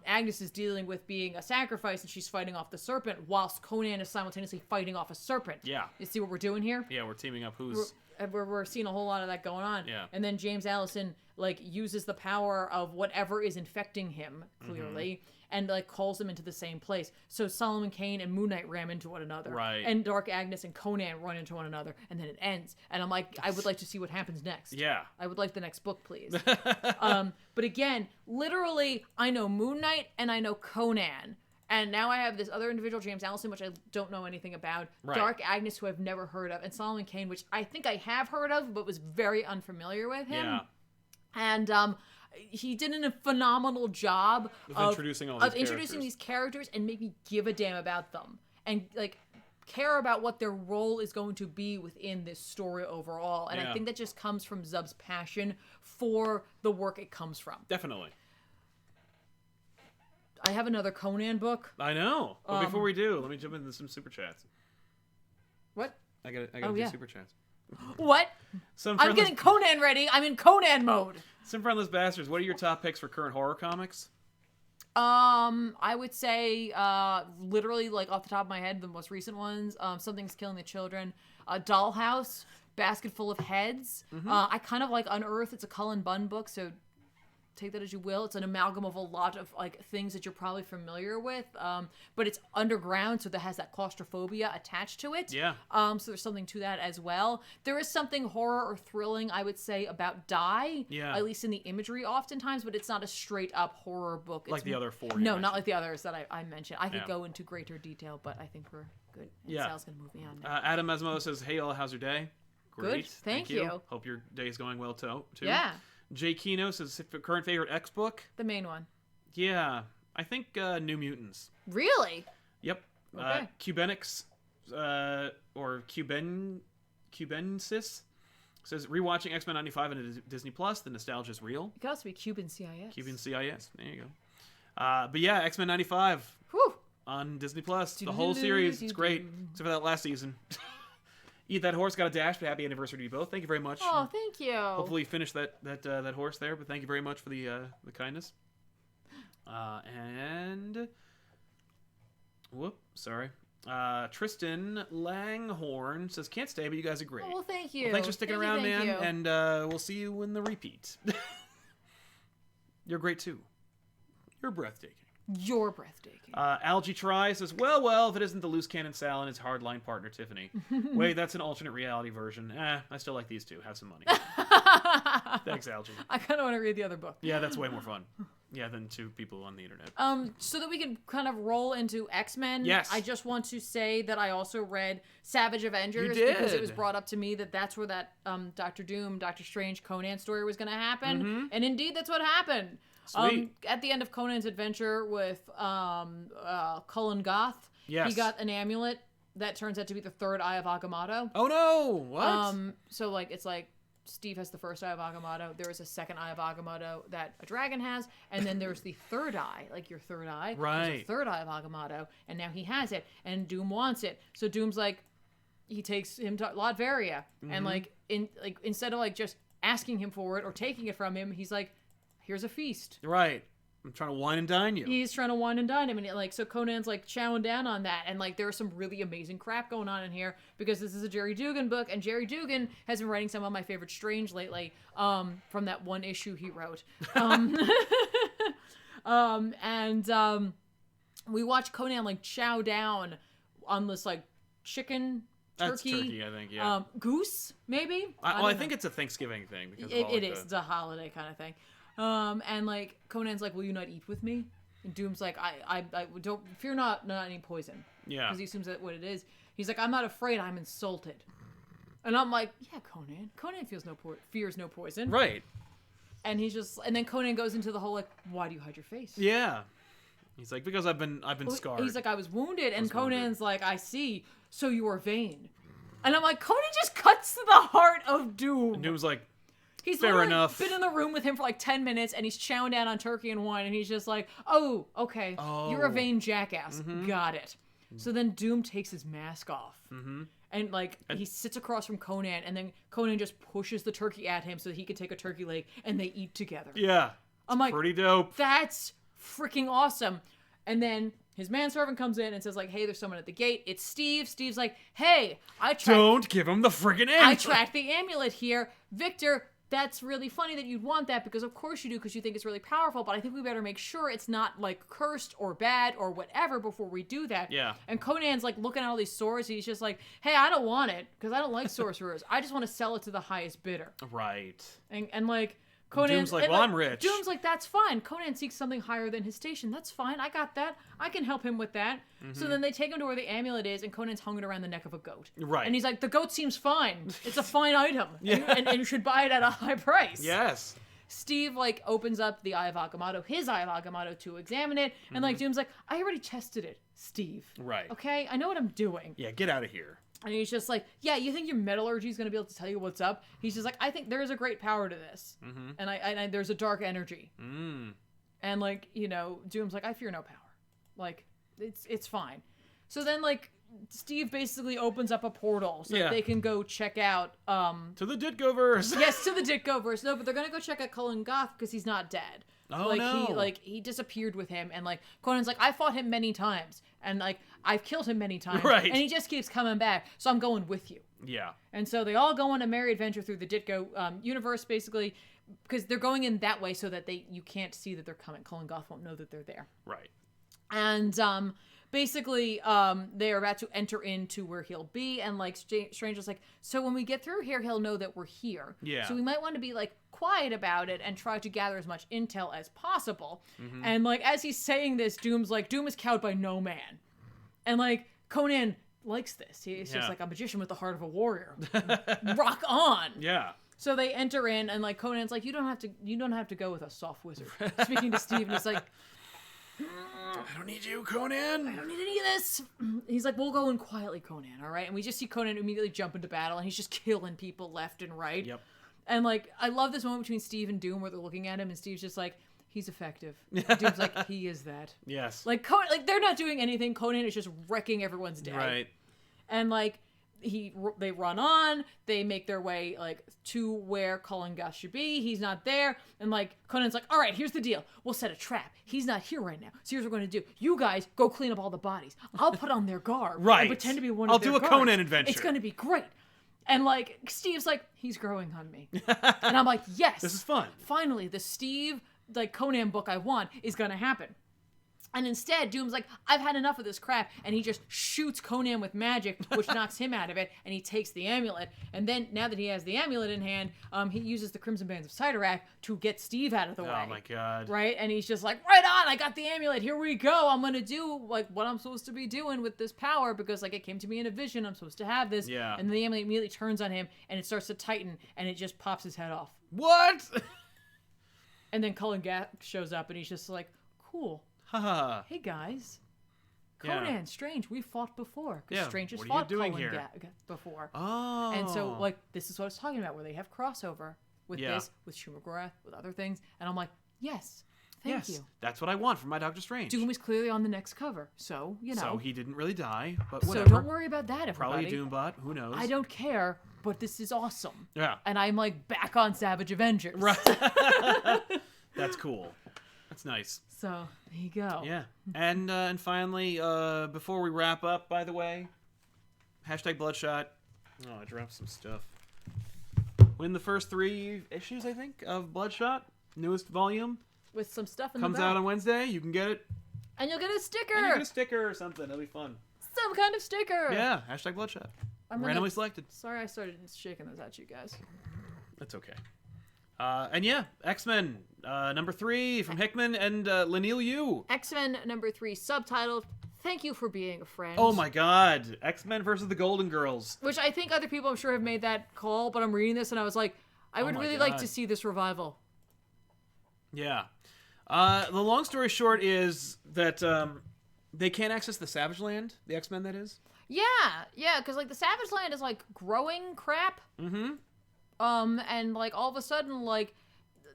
Agnes is dealing with being a sacrifice, and she's fighting off the serpent, whilst Conan is simultaneously fighting off a serpent.
Yeah.
You see what we're doing here?
Yeah, we're teaming up. Who's
we're seeing a whole lot of that going on.
Yeah.
And then James Allison like uses the power of whatever is infecting him clearly, and like calls them into the same place. So Solomon Kane and Moon Knight ram into one another,
Right.
and Dark Agnes and Conan run into one another, and then it ends. And I'm like, I would like to see what happens next.
Yeah.
I would like the next book, please. But again, literally, I know Moon Knight and I know Conan. And now I have this other individual, James Allison, which I don't know anything about.
Right.
Dark Agnes, who I've never heard of. And Solomon Kane, which I think I have heard of, but was very unfamiliar with him.
Yeah.
And he did a phenomenal job of introducing these characters and make me give a damn about them. And, like, care about what their role is going to be within this story overall. And I think that just comes from Zub's passion for the work it comes from.
Definitely.
I have another Conan book.
I know. But before we do, let me jump into some super chats.
What?
I gotta do super chats.
What? I'm getting Conan ready. I'm in Conan mode.
Some friendless bastards. What are your top picks for current horror comics?
I would say, literally, like off the top of my head, the most recent ones. Something's Killing the Children. Dollhouse. Basket Full of Heads. I kind of like Unearth. It's a Cullen Bunn book, so take that as you will. It's an amalgam of a lot of like things that you're probably familiar with, but it's underground, so that has that claustrophobia attached to it.
Yeah.
So there's something to that as well. There is something horror or thrilling, I would say, about Die.
Yeah.
At least in the imagery, oftentimes, but it's not a straight up horror book. It's
Like the other four.
No, not like the others that I mentioned. I could
Yeah.
go into greater detail, but I think we're good. And
Yeah.
Sal's gonna move me on now.
Adam Esmo says, "Hey, all, how's your day?" Great.
Good, thank you.
Hope your day is going well too.
Yeah.
Jay Kino says, "Current favorite X book?"
The main one.
Yeah, I think New Mutants.
Really?
Yep.
Okay.
Cubenix, or Cubensis says, "Rewatching X-Men 95 and Disney Plus. The nostalgia is real."
It could also be Cuban CIS.
Cuban CIS. There you go. But yeah, X-Men 95
Whew.
on Disney Plus. The whole series. It's great, except for that last season. Eat That Horse Got a Dash, but happy anniversary to you both. Thank you very much.
Oh, thank you.
Hopefully you finished that horse there, but thank you very much for the kindness. And sorry. Tristan Langhorn says, "Can't stay, but you guys are great."
Oh, well, thank you.
Well, thanks for sticking around, man,
you.
and we'll see you in the repeat. You're great too. You're breathtaking.
You're breathtaking.
Algie Try says, well, if it isn't the loose cannon Sal and his hardline partner Tiffany. Wait, that's an alternate reality version. I still like these two. Have some money. Thanks, Algie.
I kind of want to read the other book.
Yeah, that's way more fun. Yeah, than two people on the internet.
So that we can kind of roll into X-Men.
Yes.
I just want to say that I also read Savage Avengers.
You did.
Because it was brought up to me that that's where that Doctor Doom, Doctor Strange, Conan story was going to happen. And indeed, that's what happened.
Sweet.
At the end of Conan's adventure with Cullen Goth,
Yes.
he got an amulet that turns out to be the third Eye of Agamotto.
Oh no! What?
So like it's like Steve has the first Eye of Agamotto. There is a second Eye of Agamotto that a dragon has, and then there's the third eye, like your third eye.
Right.
There's a third Eye of Agamotto, and now he has it, and Doom wants it. So Doom's like, he takes him to Latveria, and instead of like just asking him for it or taking it from him, he's like, here's a feast.
Right. I'm trying to wine and dine you.
He's trying to wine and dine him, and so Conan's like chowing down on that, and like there's some really amazing crap going on in here because this is a Jerry Dugan book, and Jerry Dugan has been writing some of my favorite Strange lately, from that one issue he wrote, we watch Conan like chow down on this like chicken.
That's turkey, I think. Yeah.
Goose, maybe.
I think it's a Thanksgiving thing because
it is. It's a holiday kind of thing. And like Conan's like, "Will you not eat with me?" And Doom's like, "I don't fear not any poison."
Yeah.
Because he assumes that what it is. He's like, "I'm not afraid. I'm insulted." And I'm like, "Yeah, Conan. Conan fears no poison."
Right.
And and then Conan goes into the whole like, "Why do you hide your face?"
Yeah. He's like, "Because I've been scarred."
He's like, "I was wounded," and Conan's like, "I see. So you are vain." And I'm like, Conan just cuts to the heart of Doom.
And Doom's like,
He's
fair enough.
Been in the room with him for like 10 minutes, and he's chowing down on turkey and wine, and he's just like, "Oh, okay, you're a vain jackass. Got it." So then Doom takes his mask off, and like he sits across from Conan, and then Conan just pushes the turkey at him so that he can take a turkey leg, and they eat together.
Yeah.
I'm like,
pretty dope.
That's freaking awesome. And then his manservant comes in and says, like, hey, there's someone at the gate. It's Steve. Steve's like, hey,
Don't give him the friggin' amulet.
I tracked the amulet here. Victor, that's really funny that you'd want that because of course you do because you think it's really powerful, but I think we better make sure it's not, like, cursed or bad or whatever before we do that.
Yeah.
And Conan's, like, looking at all these swords. He's just like, hey, I don't want it because I don't like sorcerers. I just want to sell it to the highest bidder.
Right.
And like, Conan,
Doom's like, well, I'm rich.
Doom's like, that's fine. Conan seeks something higher than his station. That's fine. I got that. I can help him with that. So then they take him to where the amulet is, and Conan's hung it around the neck of a goat.
Right.
And he's like, the goat seems fine. It's a fine item.
Yeah.
And you should buy it at a high price.
Yes.
Steve, like, opens up the Eye of Agamotto, his Eye of Agamotto, to examine it. And, like, Doom's like, I already tested it, Steve.
Right.
Okay? I know what I'm doing.
Yeah, get out of here.
And he's just like, yeah, you think your metallurgy is going to be able to tell you what's up? He's just like, I think there is a great power to this. And I there's a dark energy. And, like, you know, Doom's like, I fear no power. Like, it's fine. So then, like, Steve basically opens up a portal so that they can go check out...
to the Ditkoverse!
Yes, to the Ditkoverse. No, but they're going to go check out Cullen Goth because he's not dead.
Oh,
like,
no.
He disappeared with him, and, like, Conan's like, I fought him many times, and, like, I've killed him many times,
right.
and he just keeps coming back, so I'm going with you.
Yeah.
And so they all go on a merry adventure through the Ditko universe, basically, because they're going in that way so that you can't see that they're coming. Cullen Goth won't know that they're there.
Right.
And, basically, they are about to enter into where he'll be, and, like, Stranger's like, so when we get through here, he'll know that we're here.
Yeah.
So we might want to be, like, quiet about it and try to gather as much intel as possible. And, like, as he's saying this, Doom is cowed by no man. And, like, Conan likes this. He's just like a magician with the heart of a warrior. Rock on!
Yeah.
So they enter in, and, like, Conan's like, you don't have to go with us, soft wizard. Speaking to Steve, and he's like,
I don't need you, Conan.
I don't need any of this. He's like, we'll go in quietly, Conan, all right? And we just see Conan immediately jump into battle, and he's just killing people left and right.
Yep.
And, like, I love this moment between Steve and Doom where they're looking at him, and Steve's just like, he's effective. Doom's like, he is that.
Yes.
Like, they're not doing anything. Conan is just wrecking everyone's day.
Right.
And, like, they run on, they make their way, like, to where Cullen Goth should be. He's not there. And, like, Conan's like, all right, here's the deal. We'll set a trap. He's not here right now. So here's what we're going to do. You guys go clean up all the bodies. I'll put on their garb.
Right.
And pretend to be one
I'll
of their
do a
guards.
Conan adventure.
It's going to be great. And, like, Steve's like, he's growing on me. And I'm like, yes.
This is fun.
Finally, the Steve, like, Conan book I want is going to happen. And instead, Doom's like, I've had enough of this crap. And he just shoots Conan with magic, which knocks him out of it. And he takes the amulet. And then, now that he has the amulet in hand, he uses the Crimson Bands of Cyttorak to get Steve out of the way.
Oh, my God.
Right? And he's just like, right on, I got the amulet. Here we go. I'm going to do, like, what I'm supposed to be doing with this power. Because, like, it came to me in a vision. I'm supposed to have this.
Yeah.
And the amulet immediately turns on him. And it starts to tighten. And it just pops his head off.
What?
And then Cullen Goth shows up. And he's just like, cool.
Haha.
Hey guys,
Yeah.
Conan, Strange, we fought before. Because
Yeah,
Strange has
what are you
fought
doing
Cullen
here?
before.
Oh.
And so, like, this is what I was talking about, where they have crossover with
Yeah.
this, with Shumagorath, with other things. And I'm like, yes, thank you.
That's what I want from my Doctor Strange.
Doom is clearly on the next cover, so, you know.
So he didn't really die, but
So
whatever.
don't worry about that, everybody.
Probably a Doombot. Who knows?
I don't care, but this is awesome.
Yeah.
And I'm, like, back on Savage Avengers.
Right. That's cool. That's nice.
So, there you go.
Yeah. And finally, before we wrap up, by the way, hashtag Bloodshot. Oh, I dropped some stuff. Win the first 3 issues, I think, of Bloodshot. Newest volume.
With some stuff in
Comes
the back.
out on Wednesday. You can get it.
And you'll get a sticker!
And you get a sticker or something. It'll be fun.
Some kind of sticker!
Yeah. Hashtag Bloodshot. Randomly selected.
Sorry I started shaking those at you guys.
That's okay. And yeah, X-Men, number 3 from Hickman and Lanil Yu.
X-Men number 3, subtitled, Thank You for Being a Friend.
Oh my god. X-Men versus the Golden Girls.
Which I think other people, I'm sure, have made that call, but I'm reading this and I was like, I would really like to see this revival.
Yeah. The long story short is that they can't access the Savage Land, the X-Men, that is.
Yeah, because, like, the Savage Land is, like, growing crap.
Mm-hmm.
And, like, all of a sudden, like,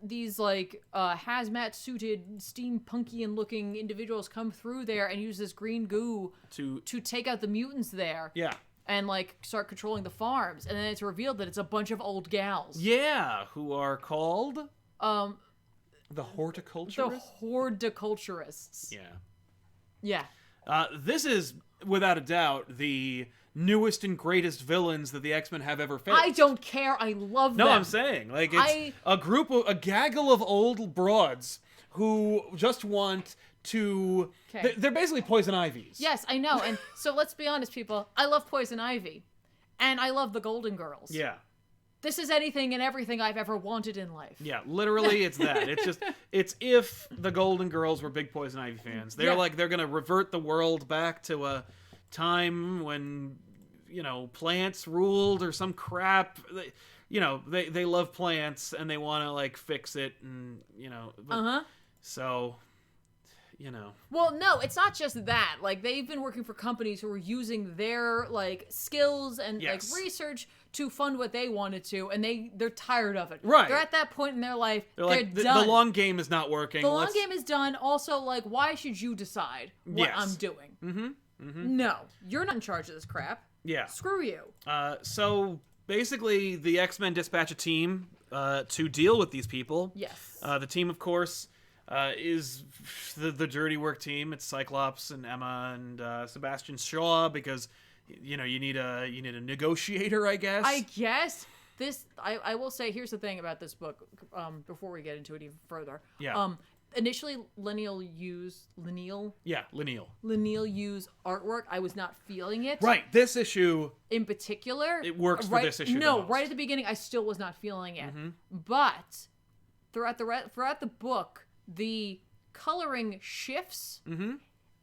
these, like, hazmat-suited, steampunkian-looking individuals come through there and use this green goo to take out the mutants there.
Yeah.
And, like, start controlling the farms. And then it's revealed that it's a bunch of old gals.
Yeah, who are called... the Horticulturists?
The Horticulturists.
Yeah.
Yeah.
This is, without a doubt, the newest and greatest villains that the X-Men have ever faced.
I don't care. I love them.
No, I'm saying, like, it's a gaggle of old broads who just want to...
Okay.
They're basically Poison Ivies.
Yes, I know. And so let's be honest, people. I love Poison Ivy. And I love the Golden Girls.
Yeah.
This is anything and everything I've ever wanted in life.
Yeah, literally, it's that. It's if the Golden Girls were big Poison Ivy fans. They're they're gonna revert the world back to a time when, plants ruled or some crap. They love plants and they want to, like, fix it and, So,
Well, no, it's not just that. Like, they've been working for companies who are using their, like, skills and, like, research to fund what they wanted to, and they're tired of it.
Right.
They're at that point in their life. They're
like,
done.
The long game is not working.
The long game is done. Also, like, why should you decide what I'm doing? No, you're not in charge of this crap.
Yeah.
Screw you.
So, basically, the X-Men dispatch a team to deal with these people.
Yes.
The team, of course... is the dirty work team. It's Cyclops and Emma and Sebastian Shaw, because you need a negotiator, I guess.
I will say, here's the thing about this book, before we get into it even further.
Yeah.
Initially, Lineal used artwork. I was not feeling it.
Right. This issue
in particular,
it works for this issue.
No, right at the beginning, I still was not feeling it. But throughout the book, the coloring shifts,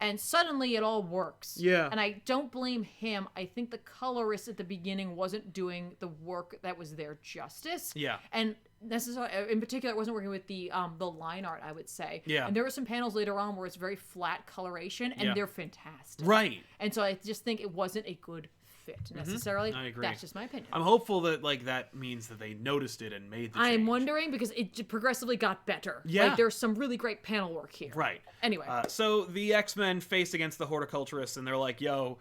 and suddenly it all works.
Yeah.
And I don't blame him. I think the colorist at the beginning wasn't doing the work that was there justice.
Yeah.
And necessarily, in particular, it wasn't working with the line art, I would say.
Yeah.
And there were some panels later on where it's very flat coloration, and they're fantastic.
Right.
And so I just think it wasn't a good fit necessarily.
I agree.
That's just my opinion.
I'm hopeful that, like, that means that they noticed it and made the change.
I'm wondering, because it progressively got better.
Yeah.
Like, there's some really great panel work here.
Right.
Anyway.
So the X-Men face against the horticulturists, and they're like, yo,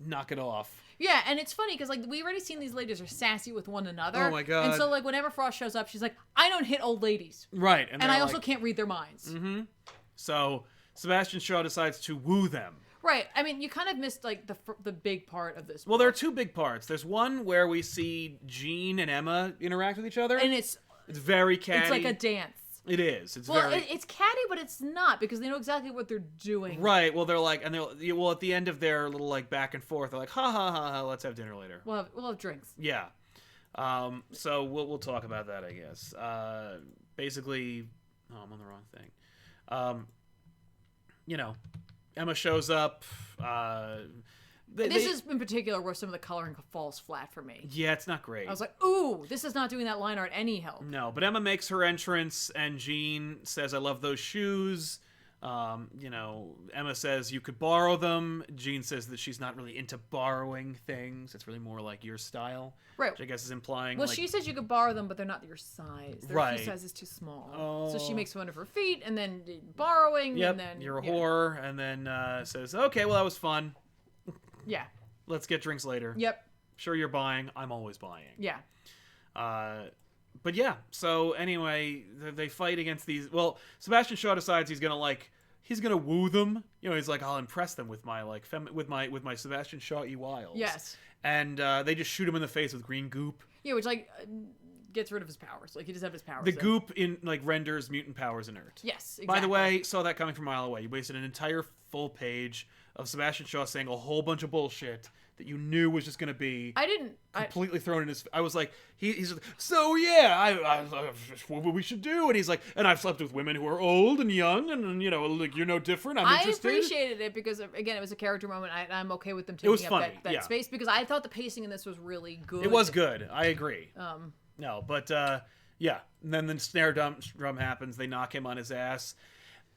knock it off.
Yeah, and it's funny, because, like, we've already seen these ladies are sassy with one another.
Oh, my God.
And so, like, whenever Frost shows up, she's like, I don't hit old ladies.
Right.
And I also can't read their minds.
So Sebastian Shaw decides to woo them.
Right. I mean, you kind of missed, like, the big part of this book.
Well, there are two big parts. There's one where we see Jean and Emma interact with each other.
And it's
very catty.
It's like a dance.
It is. It's
it's catty, but it's not, because they know exactly what they're doing.
Right. Well, they're like, well, at the end of their little, like, back and forth, they're like, ha ha ha ha, let's have dinner later.
We'll have drinks.
Yeah. So we'll talk about that, I guess. Basically, I'm on the wrong thing. Emma shows up.
This is in particular where some of the coloring falls flat for me.
Yeah, it's not great.
I was like, ooh, this is not doing that line art any help.
No, but Emma makes her entrance, and Jean says, I love those shoes. Emma says you could borrow them. Jean says that she's not really into borrowing things. It's really more like your style.
Right.
Which I guess is implying...
Well,
like,
she says you could borrow them, but they're not your size. Their size is too small.
Oh.
So she makes fun of her feet, and then borrowing,
yep,
and then...
you're a whore, and then says, okay, well, that was fun.
Yeah.
Let's get drinks later.
Yep.
Sure, you're buying. I'm always buying.
Yeah.
But yeah, so anyway, they fight against these... Well, Sebastian Shaw decides he's gonna woo them. He's like, I'll impress them with my, like, with my Sebastian Shaw-y wiles.
Yes.
And they just shoot him in the face with green goop.
Yeah, which, like, gets rid of his powers. Like, he doesn't have his powers.
The goop renders mutant powers inert.
Yes, exactly.
By the way, saw that coming from a mile away. You wasted an entire full page of Sebastian Shaw saying a whole bunch of bullshit that you knew was just going to be completely thrown in his... I was like, he's like, so yeah, I what we should do. And he's like, and I've slept with women who are old and young, and like, you're no different. I'm interested.
I appreciated it because, again, it was a character moment. I'm okay with them taking up that space, because I thought the pacing in this was really good.
It was good. I agree. No, but yeah. And then the snare drum happens. They knock him on his ass.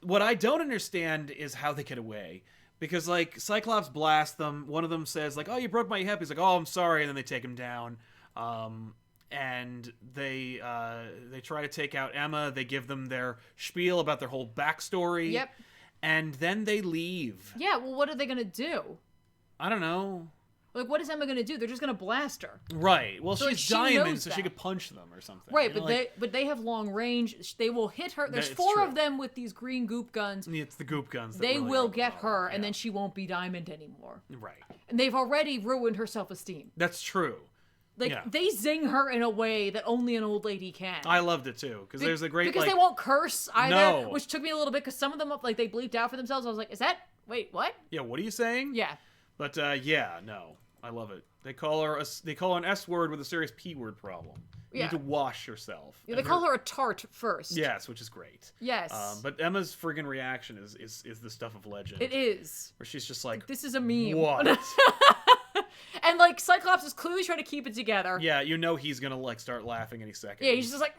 What I don't understand is how they get away. Because, like, Cyclops blasts them. One of them says, like, oh, you broke my hip. He's like, oh, I'm sorry. And then they take him down. And they try to take out Emma. They give them their spiel about their whole backstory.
Yep.
And then they leave.
Yeah, well, what are they going to do?
I don't know.
Like, what is Emma gonna do? They're just gonna blast her.
Right. Well,
So,
she's
she
diamond,
knows
so
that.
she could punch them or something.
Right,
you know,
but they have long range. They will hit her. There's
It's
4
true.
of them with these green goop guns.
It's the goop guns. That
They
really
will
are the
get
problem.
her, and
Yeah.
then she won't be diamond anymore.
Right.
And they've already ruined her self-esteem.
That's true.
Like,
Yeah.
they zing her in a way that only an old lady can.
I loved it too because there's a great
because
like
they won't curse either,
No.
which took me a little bit because some of them like they bleeped out for themselves. I was like, wait, what?
yeah. What are you saying?
Yeah.
But yeah, no, I love it. They call her an S word with a serious P word problem. You
Yeah.
need to wash yourself.
Yeah, they call her a tart first.
Yes, which is great.
Yes.
But Emma's friggin' reaction is the stuff of legend.
It is.
Where she's just like,
This is a meme.
what?
And like Cyclops is clearly trying to keep it together.
Yeah, you know he's gonna like start laughing any second.
Yeah, he's just like,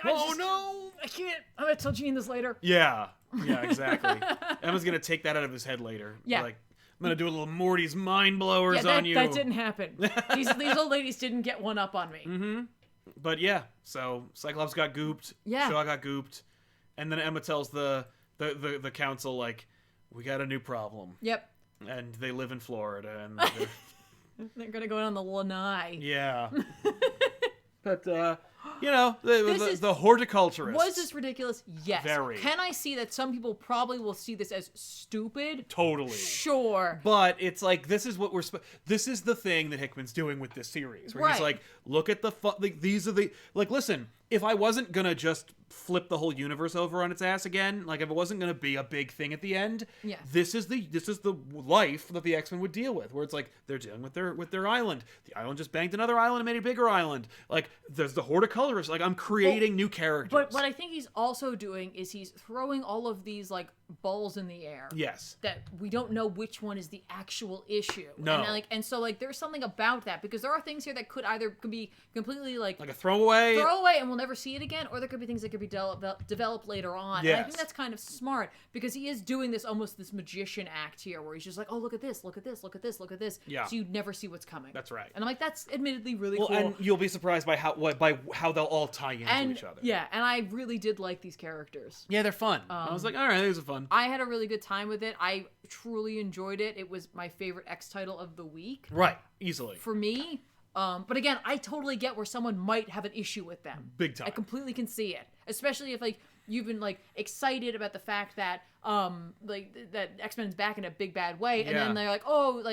no!
I can't. I'm gonna tell Jean this later.
Yeah, exactly. Emma's gonna take that out of his head later.
Yeah.
Like, I'm gonna do a little Morty's mind blowers
Yeah,
on you.
that didn't happen. These old ladies didn't get one up on me.
Mm-hmm. But yeah, so Cyclops got gooped.
Yeah.
Shaw got gooped, and then Emma tells the council like, we got a new problem.
Yep.
And they live in Florida, and
They're gonna go on the lanai.
yeah. But the horticulturist.
Was this ridiculous? Yes.
Very.
Can I see that some people probably will see this as stupid?
Totally.
Sure.
But it's like this is what this is the thing that Hickman's doing with this series, where he's
Right.
like, look at the these are the listen. If I wasn't gonna just flip the whole universe over on its ass again, like if it wasn't gonna be a big thing at the end,
Yeah.
this is the life that the X-Men would deal with, where it's like they're dealing with their island. The island just banged another island and made a bigger island. Like there's the horticulturist. Like I'm creating new characters.
But what I think he's also doing is he's throwing all of these like balls in the air.
Yes.
That we don't know which one is the actual issue.
No.
And so there's something about that because there are things here that could be completely like
a throwaway.
and we'll never see it again, or there could be things that could be developed later on.
Yes.
And I think that's kind of smart because he is doing this almost this magician act here where he's just like, oh, look at this, look at this, look at this, look at this.
Yeah.
So you never see what's coming.
That's right.
And I'm like, that's admittedly really
Well,
cool.
and you'll be surprised by how they'll all tie into each other.
Yeah, and I really did like these characters.
Yeah, they're fun. I was like, all right, these are fun.
I had a really good time with it. I truly enjoyed it. It was my favorite X title of the week.
Right, easily.
For me. But again, I totally get where someone might have an issue with them.
Big time.
I completely can see it. Especially if you've been excited about the fact that that X-Men's back in a big bad way, and
Yeah.
then they're like,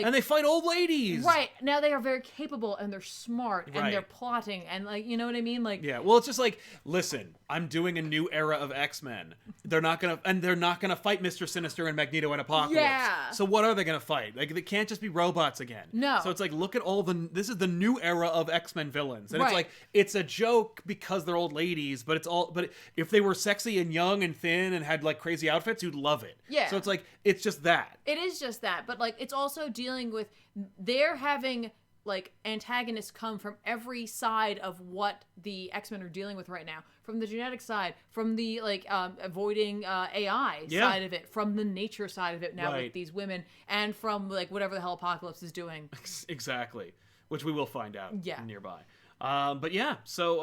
and they fight old ladies.
right now they are very capable and they're smart
Right.
and they're plotting and you know what I mean?
Yeah, well, it's just like, listen, I'm doing a new era of X-Men. They're not gonna fight Mr. Sinister and Magneto and Apocalypse.
Yeah.
So what are they gonna fight? Like, they can't just be robots again.
No.
So it's like, look at this is the new era of X-Men villains, and it's
Right.
like it's a joke because they're old ladies, but but if they were sexy and young and thin and had like crazy outfits, you'd love it.
Yeah.
So it's like it's just that.
It is just that, but it's also dealing with they're having antagonists come from every side of what the X-Men are dealing with right now. From the genetic side, from the avoiding AI
Yeah.
side of it, from the nature side of it now
Right.
with these women, and from whatever the hell Apocalypse is doing.
Exactly, which we will find out
Yeah.
nearby. But yeah, so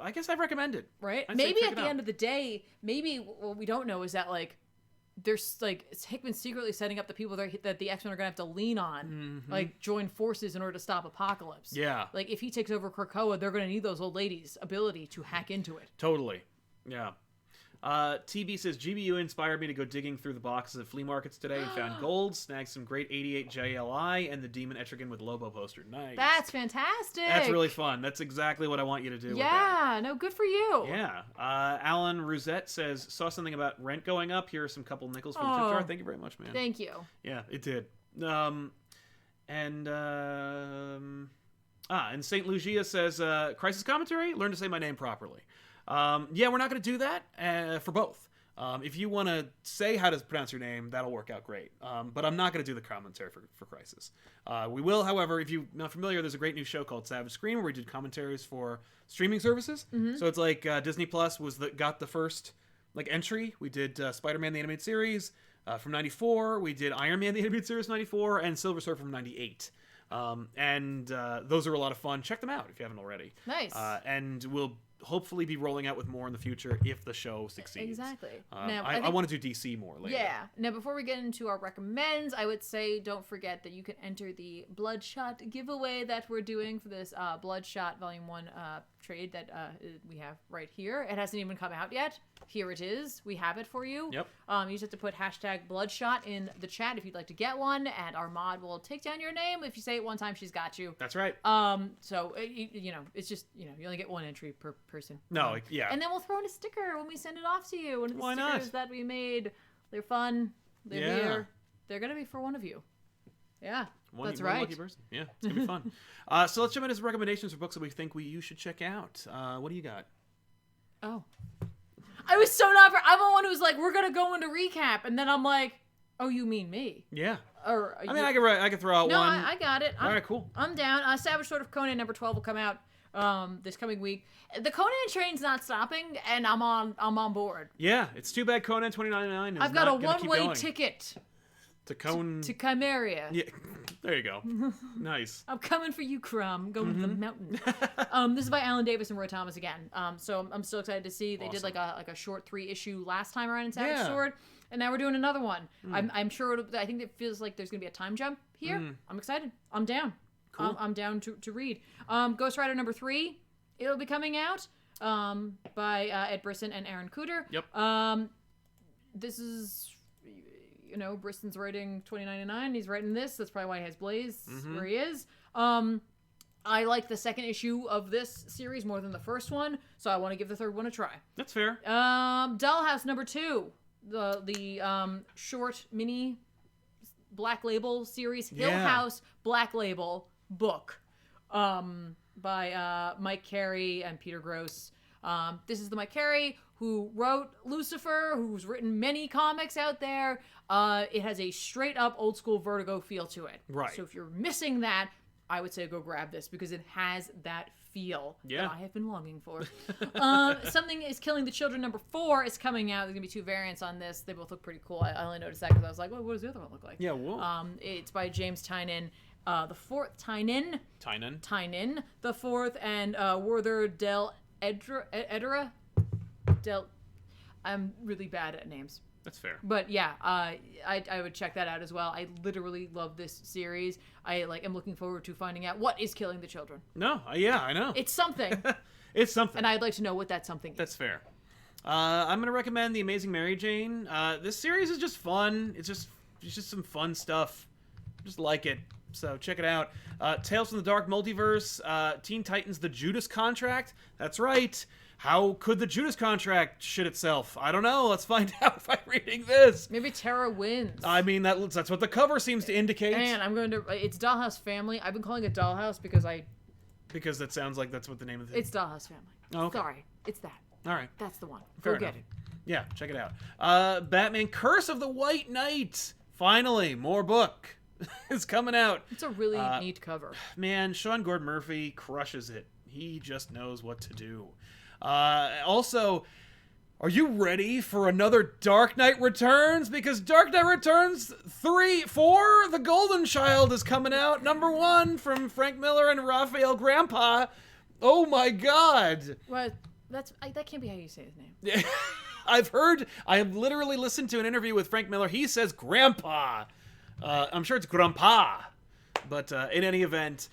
I guess I'd recommend it.
Right?
I'd say
Maybe
check
at
it
the
out.
end of the day, maybe what we don't know is that there's Hickman secretly setting up the people that the X-Men are gonna have to lean on, join forces in order to stop Apocalypse.
Yeah.
If he takes over Krakoa, they're gonna need those old ladies' ability to hack into it.
Totally. Yeah. TB says, GBU inspired me to go digging through the boxes at flea markets today and found gold, snagged some great 88 JLI, and the Demon Etrigan with Lobo poster. Nice.
That's fantastic.
That's really fun. That's exactly what I want you to do with that.
Yeah, no, good for you.
Yeah. Alan Rosette says, saw something about rent going up. Here are some couple nickels from the tip jar. Thank you very much, man.
Thank you.
Yeah, it did. And St. Lucia says, crisis commentary, learn to say my name properly. Yeah, we're not going to do that for both. If you want to say how to pronounce your name, that'll work out great. But I'm not going to do the commentary for Crisis. We will, however, if you're not familiar, there's a great new show called Savage Scream where we did commentaries for streaming services.
Mm-hmm.
So it's like Disney Plus got the first entry. We did Spider-Man the Animated Series from 94. We did Iron Man the Animated Series 94 and Silver Surfer from 98. And those are a lot of fun. Check them out if you haven't already.
Nice.
And we'll hopefully be rolling out with more in the future if the show succeeds.
Exactly.
Now, I want to do DC more later.
Yeah. Now, before we get into our recommends, I would say don't forget that you can enter the Bloodshot giveaway that we're doing for this Bloodshot Volume 1 trade that we have right here. It hasn't even come out yet. Here it is. We have it for you.
Yep.
You just have to put hashtag Bloodshot in the chat if you'd like to get one, and our mod will take down your name. If you say it one time, she's got you.
That's right.
So, it's just, you only get one entry per person.
No, yeah.
And then we'll throw in a sticker when we send it off to you. One of the
Why
stickers
not?
that we made. They're fun. They're here. They're going to be for one of you. Yeah, that's right.
One lucky person. Yeah, it's going to be fun. So let's jump into some recommendations for books that we think you should check out. What do you got?
Oh. I was so not... I'm the one who's like, we're going to go into recap. And then I'm like, oh, you mean me?
Yeah.
Or
I mean, I could throw out one.
No, I got it.
All right, cool.
I'm down. Savage Sword of Conan number 12 will come out this coming week. The Conan train's not stopping, and I'm on board.
Yeah, it's too bad Conan 2099 is
I've got
not
a
gonna keep
one-way
going.
ticket
To Conan.
to Chimeria.
Yeah, there you go. Nice.
I'm coming for you, Crumb. Going to the mountain. This is by Alan Davis and Roy Thomas again. So I'm still excited to see. They did like a short 3-issue last time around in Savage Sword, and now we're doing another one. I'm sure. I think it feels like there's gonna be a time jump here. I'm excited. I'm down.
Cool.
I'm down to read. Ghost Rider number 3. It'll be coming out by Ed Brisson and Aaron Cooter.
Yep.
This is. Brisson's writing 2099. He's writing this. That's probably why he has Blaze where he is. I like the second issue of this series more than the first one, so I want to give the third one a try.
That's fair.
Dollhouse number 2, the short mini Black Label series, Hill House Black Label book, by Mike Carey and Peter Gross. This is the Mike Carey who wrote Lucifer, who's written many comics out there. It has a straight up old school Vertigo feel to it.
Right.
So if you're missing that, I would say go grab this because it has that feel that I have been longing for. Something is Killing the Children number 4 is coming out. There's gonna be 2 variants on this. They both look pretty cool. I only noticed that because I was like, well, what does the other one look like?
Yeah, whoa.
It's by James Tynion. The fourth Tynion. The fourth, and Werther Del Edera. I'm really bad at names.
That's fair.
But yeah, I would check that out as well. I literally love this series. I am looking forward to finding out what is killing the children.
No, yeah, I know.
It's something.
It's something.
And I'd like to know what that something is.
That's fair. I'm going to recommend The Amazing Mary Jane. This series is just fun. It's just some fun stuff. Just like it. So check it out. Tales from the Dark Multiverse. Teen Titans The Judas Contract. That's right. How could the Judas Contract shit itself? I don't know. Let's find out by reading this.
Maybe Tara wins.
I mean, that's what the cover seems to indicate.
And I'm going to... It's Dollhouse Family. I've been calling it Dollhouse because
Because that sounds like that's what the name of it is.
It's Dollhouse Family.
Oh, okay.
Sorry. It's that.
All right.
That's the one.
Fair
Go
enough.
get it.
Yeah, check it out. Batman Curse of the White Knight. Finally, more book. It's coming out.
It's a really neat cover.
Man, Sean Gordon Murphy crushes it. He just knows what to do. Also, are you ready for another Dark Knight Returns? Because Dark Knight Returns 4, The Golden Child is coming out. Number 1 from Frank Miller and Raphael Grandpa. Oh my God.
What? That can't be how you say his name.
I have literally listened to an interview with Frank Miller. He says Grandpa. I'm sure it's Grandpa. But in any event,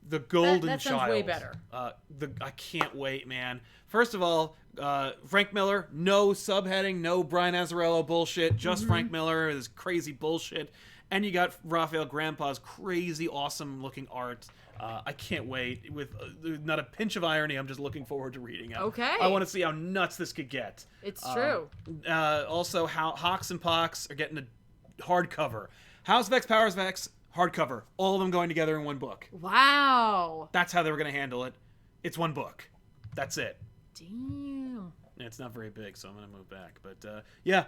The Golden Child.
That sounds way better.
I can't wait, man. First of all, Frank Miller, no subheading, no Brian Azzarello bullshit, just Frank Miller, this crazy bullshit. And you got Raphael Grandpa's crazy, awesome-looking art. I can't wait. With not a pinch of irony, I'm just looking forward to reading it.
Okay.
I want to see how nuts this could get.
It's true.
Also, how Hawks and Pox are getting a hardcover. House of X, Powers of X, hardcover. All of them going together in one book.
Wow.
That's how they were going to handle it. It's one book. That's it.
Damn.
It's not very big, so I'm going to move back. But, yeah.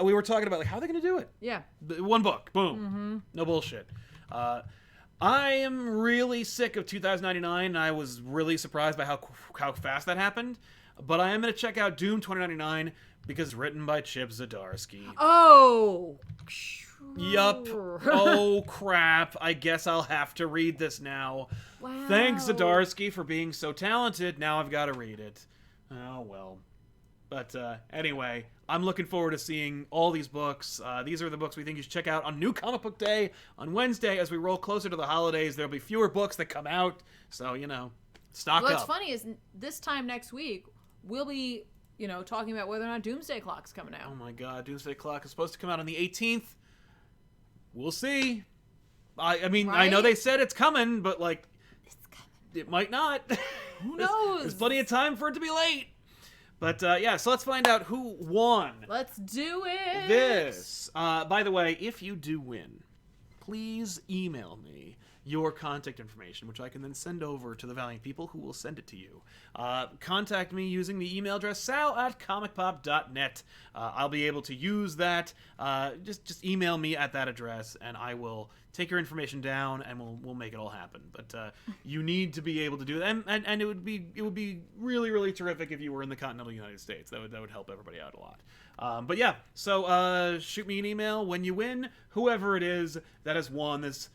We were talking about, how are they going to do it?
Yeah.
One book. Boom. No bullshit. I am really sick of 2099. I was really surprised by how fast that happened. But I am going to check out Doom 2099 because it's written by Chip Zdarsky.
Oh.
Yup. Oh, crap. I guess I'll have to read this now.
Wow.
Thanks, Zdarsky, for being so talented. Now I've got to read it. Oh, well. But anyway, I'm looking forward to seeing all these books. These are the books we think you should check out on New Comic Book Day on Wednesday. As we roll closer to the holidays, there'll be fewer books that come out. So, stock up.
What's funny is this time next week, we'll be, talking about whether or not Doomsday Clock's coming out.
Oh my god, Doomsday Clock is supposed to come out on the 18th. We'll see. I mean,
Right?
I know they said it's coming, but,
It's coming.
it might not.
Who knows?
There's plenty of time for it to be late. But, yeah, so let's find out who won
Let's do it.
this. By the way, if you do win, please email me your contact information, which I can then send over to the Valiant people who will send it to you. Contact me using the email address sal@comicpop.net. I'll be able to use that. Just email me at that address, and I will take your information down, and we'll make it all happen. But you need to be able to do that, and it would be really, really terrific if you were in the continental United States. That would help everybody out a lot. But yeah, so shoot me an email when you win, whoever it is that has won this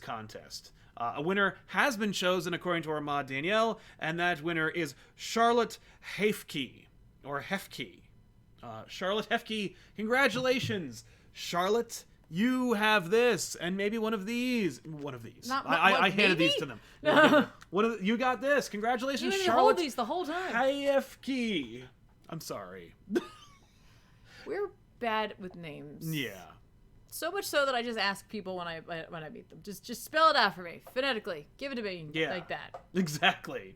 contest. A winner has been chosen according to our mod Danielle, and that winner is Charlotte Hefke, or Hefke. Charlotte Hefke, congratulations, Charlotte. You have this, and maybe one of these. I handed these to them. You got this. Congratulations,
You didn't
Charlotte.
hold these the whole time.
Hefke. I'm sorry.
We're bad with names.
Yeah.
So much so that I just ask people when I meet them, just spell it out for me phonetically. Give it to me like that.
Exactly.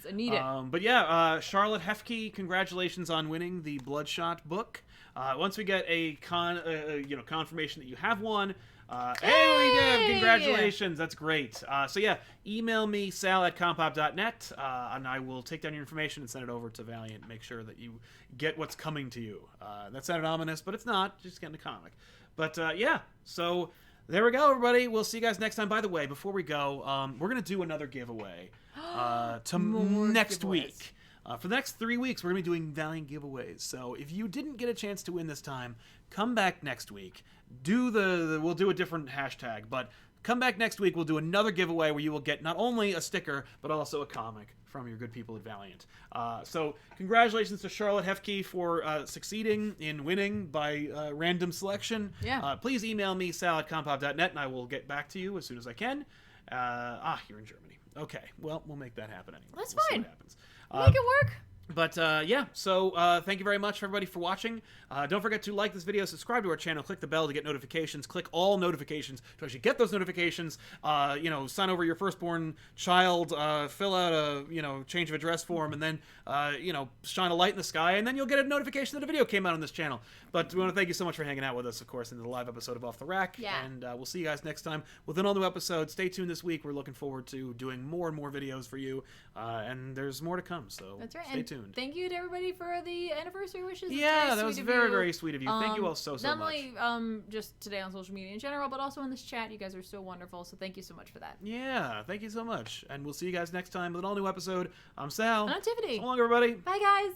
I need it.
But yeah, Charlotte Hefke, congratulations on winning the Bloodshot book. Once we get a confirmation that you have won, hey, we did! Congratulations, that's great. So yeah, email me sal@compop.net, and I will take down your information and send it over to Valiant. Make sure that you get what's coming to you. That sounded ominous, but it's not. Just getting a comic. But yeah, so there we go, everybody. We'll see you guys next time. By the way, before we go, we're gonna do another giveaway next week. For the next 3 weeks, we're going to be doing Valiant giveaways. So if you didn't get a chance to win this time, come back next week. We'll do a different hashtag, but come back next week. We'll do another giveaway where you will get not only a sticker, but also a comic from your good people at Valiant. So congratulations to Charlotte Hefke for succeeding in winning by random selection.
Yeah.
Please email me, sal@compop.net, and I will get back to you as soon as I can. You're in Germany. Okay, well, we'll make that happen anyway.
That's
We'll see
fine.
what happens.
Make it work.
But yeah, so thank you very much, everybody, for watching. Don't forget to like this video, subscribe to our channel, click the bell to get notifications, click all notifications to actually get those notifications. Sign over your firstborn child, fill out a change of address form, and then shine a light in the sky, and then you'll get a notification that a video came out on this channel. But we want to thank you so much for hanging out with us, of course, in the live episode of Off the Rack.
Yeah.
And we'll see you guys next time with an all-new episode. Stay tuned this week. We're looking forward to doing more and more videos for you, and there's more to come. So
That's right.
Stay tuned.
Thank you to everybody for the anniversary wishes.
Yeah, that was very, very sweet of you. Thank you all so
not
much.
only just today on social media in general, but also in this chat. You guys are so wonderful. So thank you so much for that.
Yeah, thank you so much. And we'll see you guys next time with an all-new episode. I'm Sal.
And I'm Tiffany.
So long, everybody.
Bye, guys.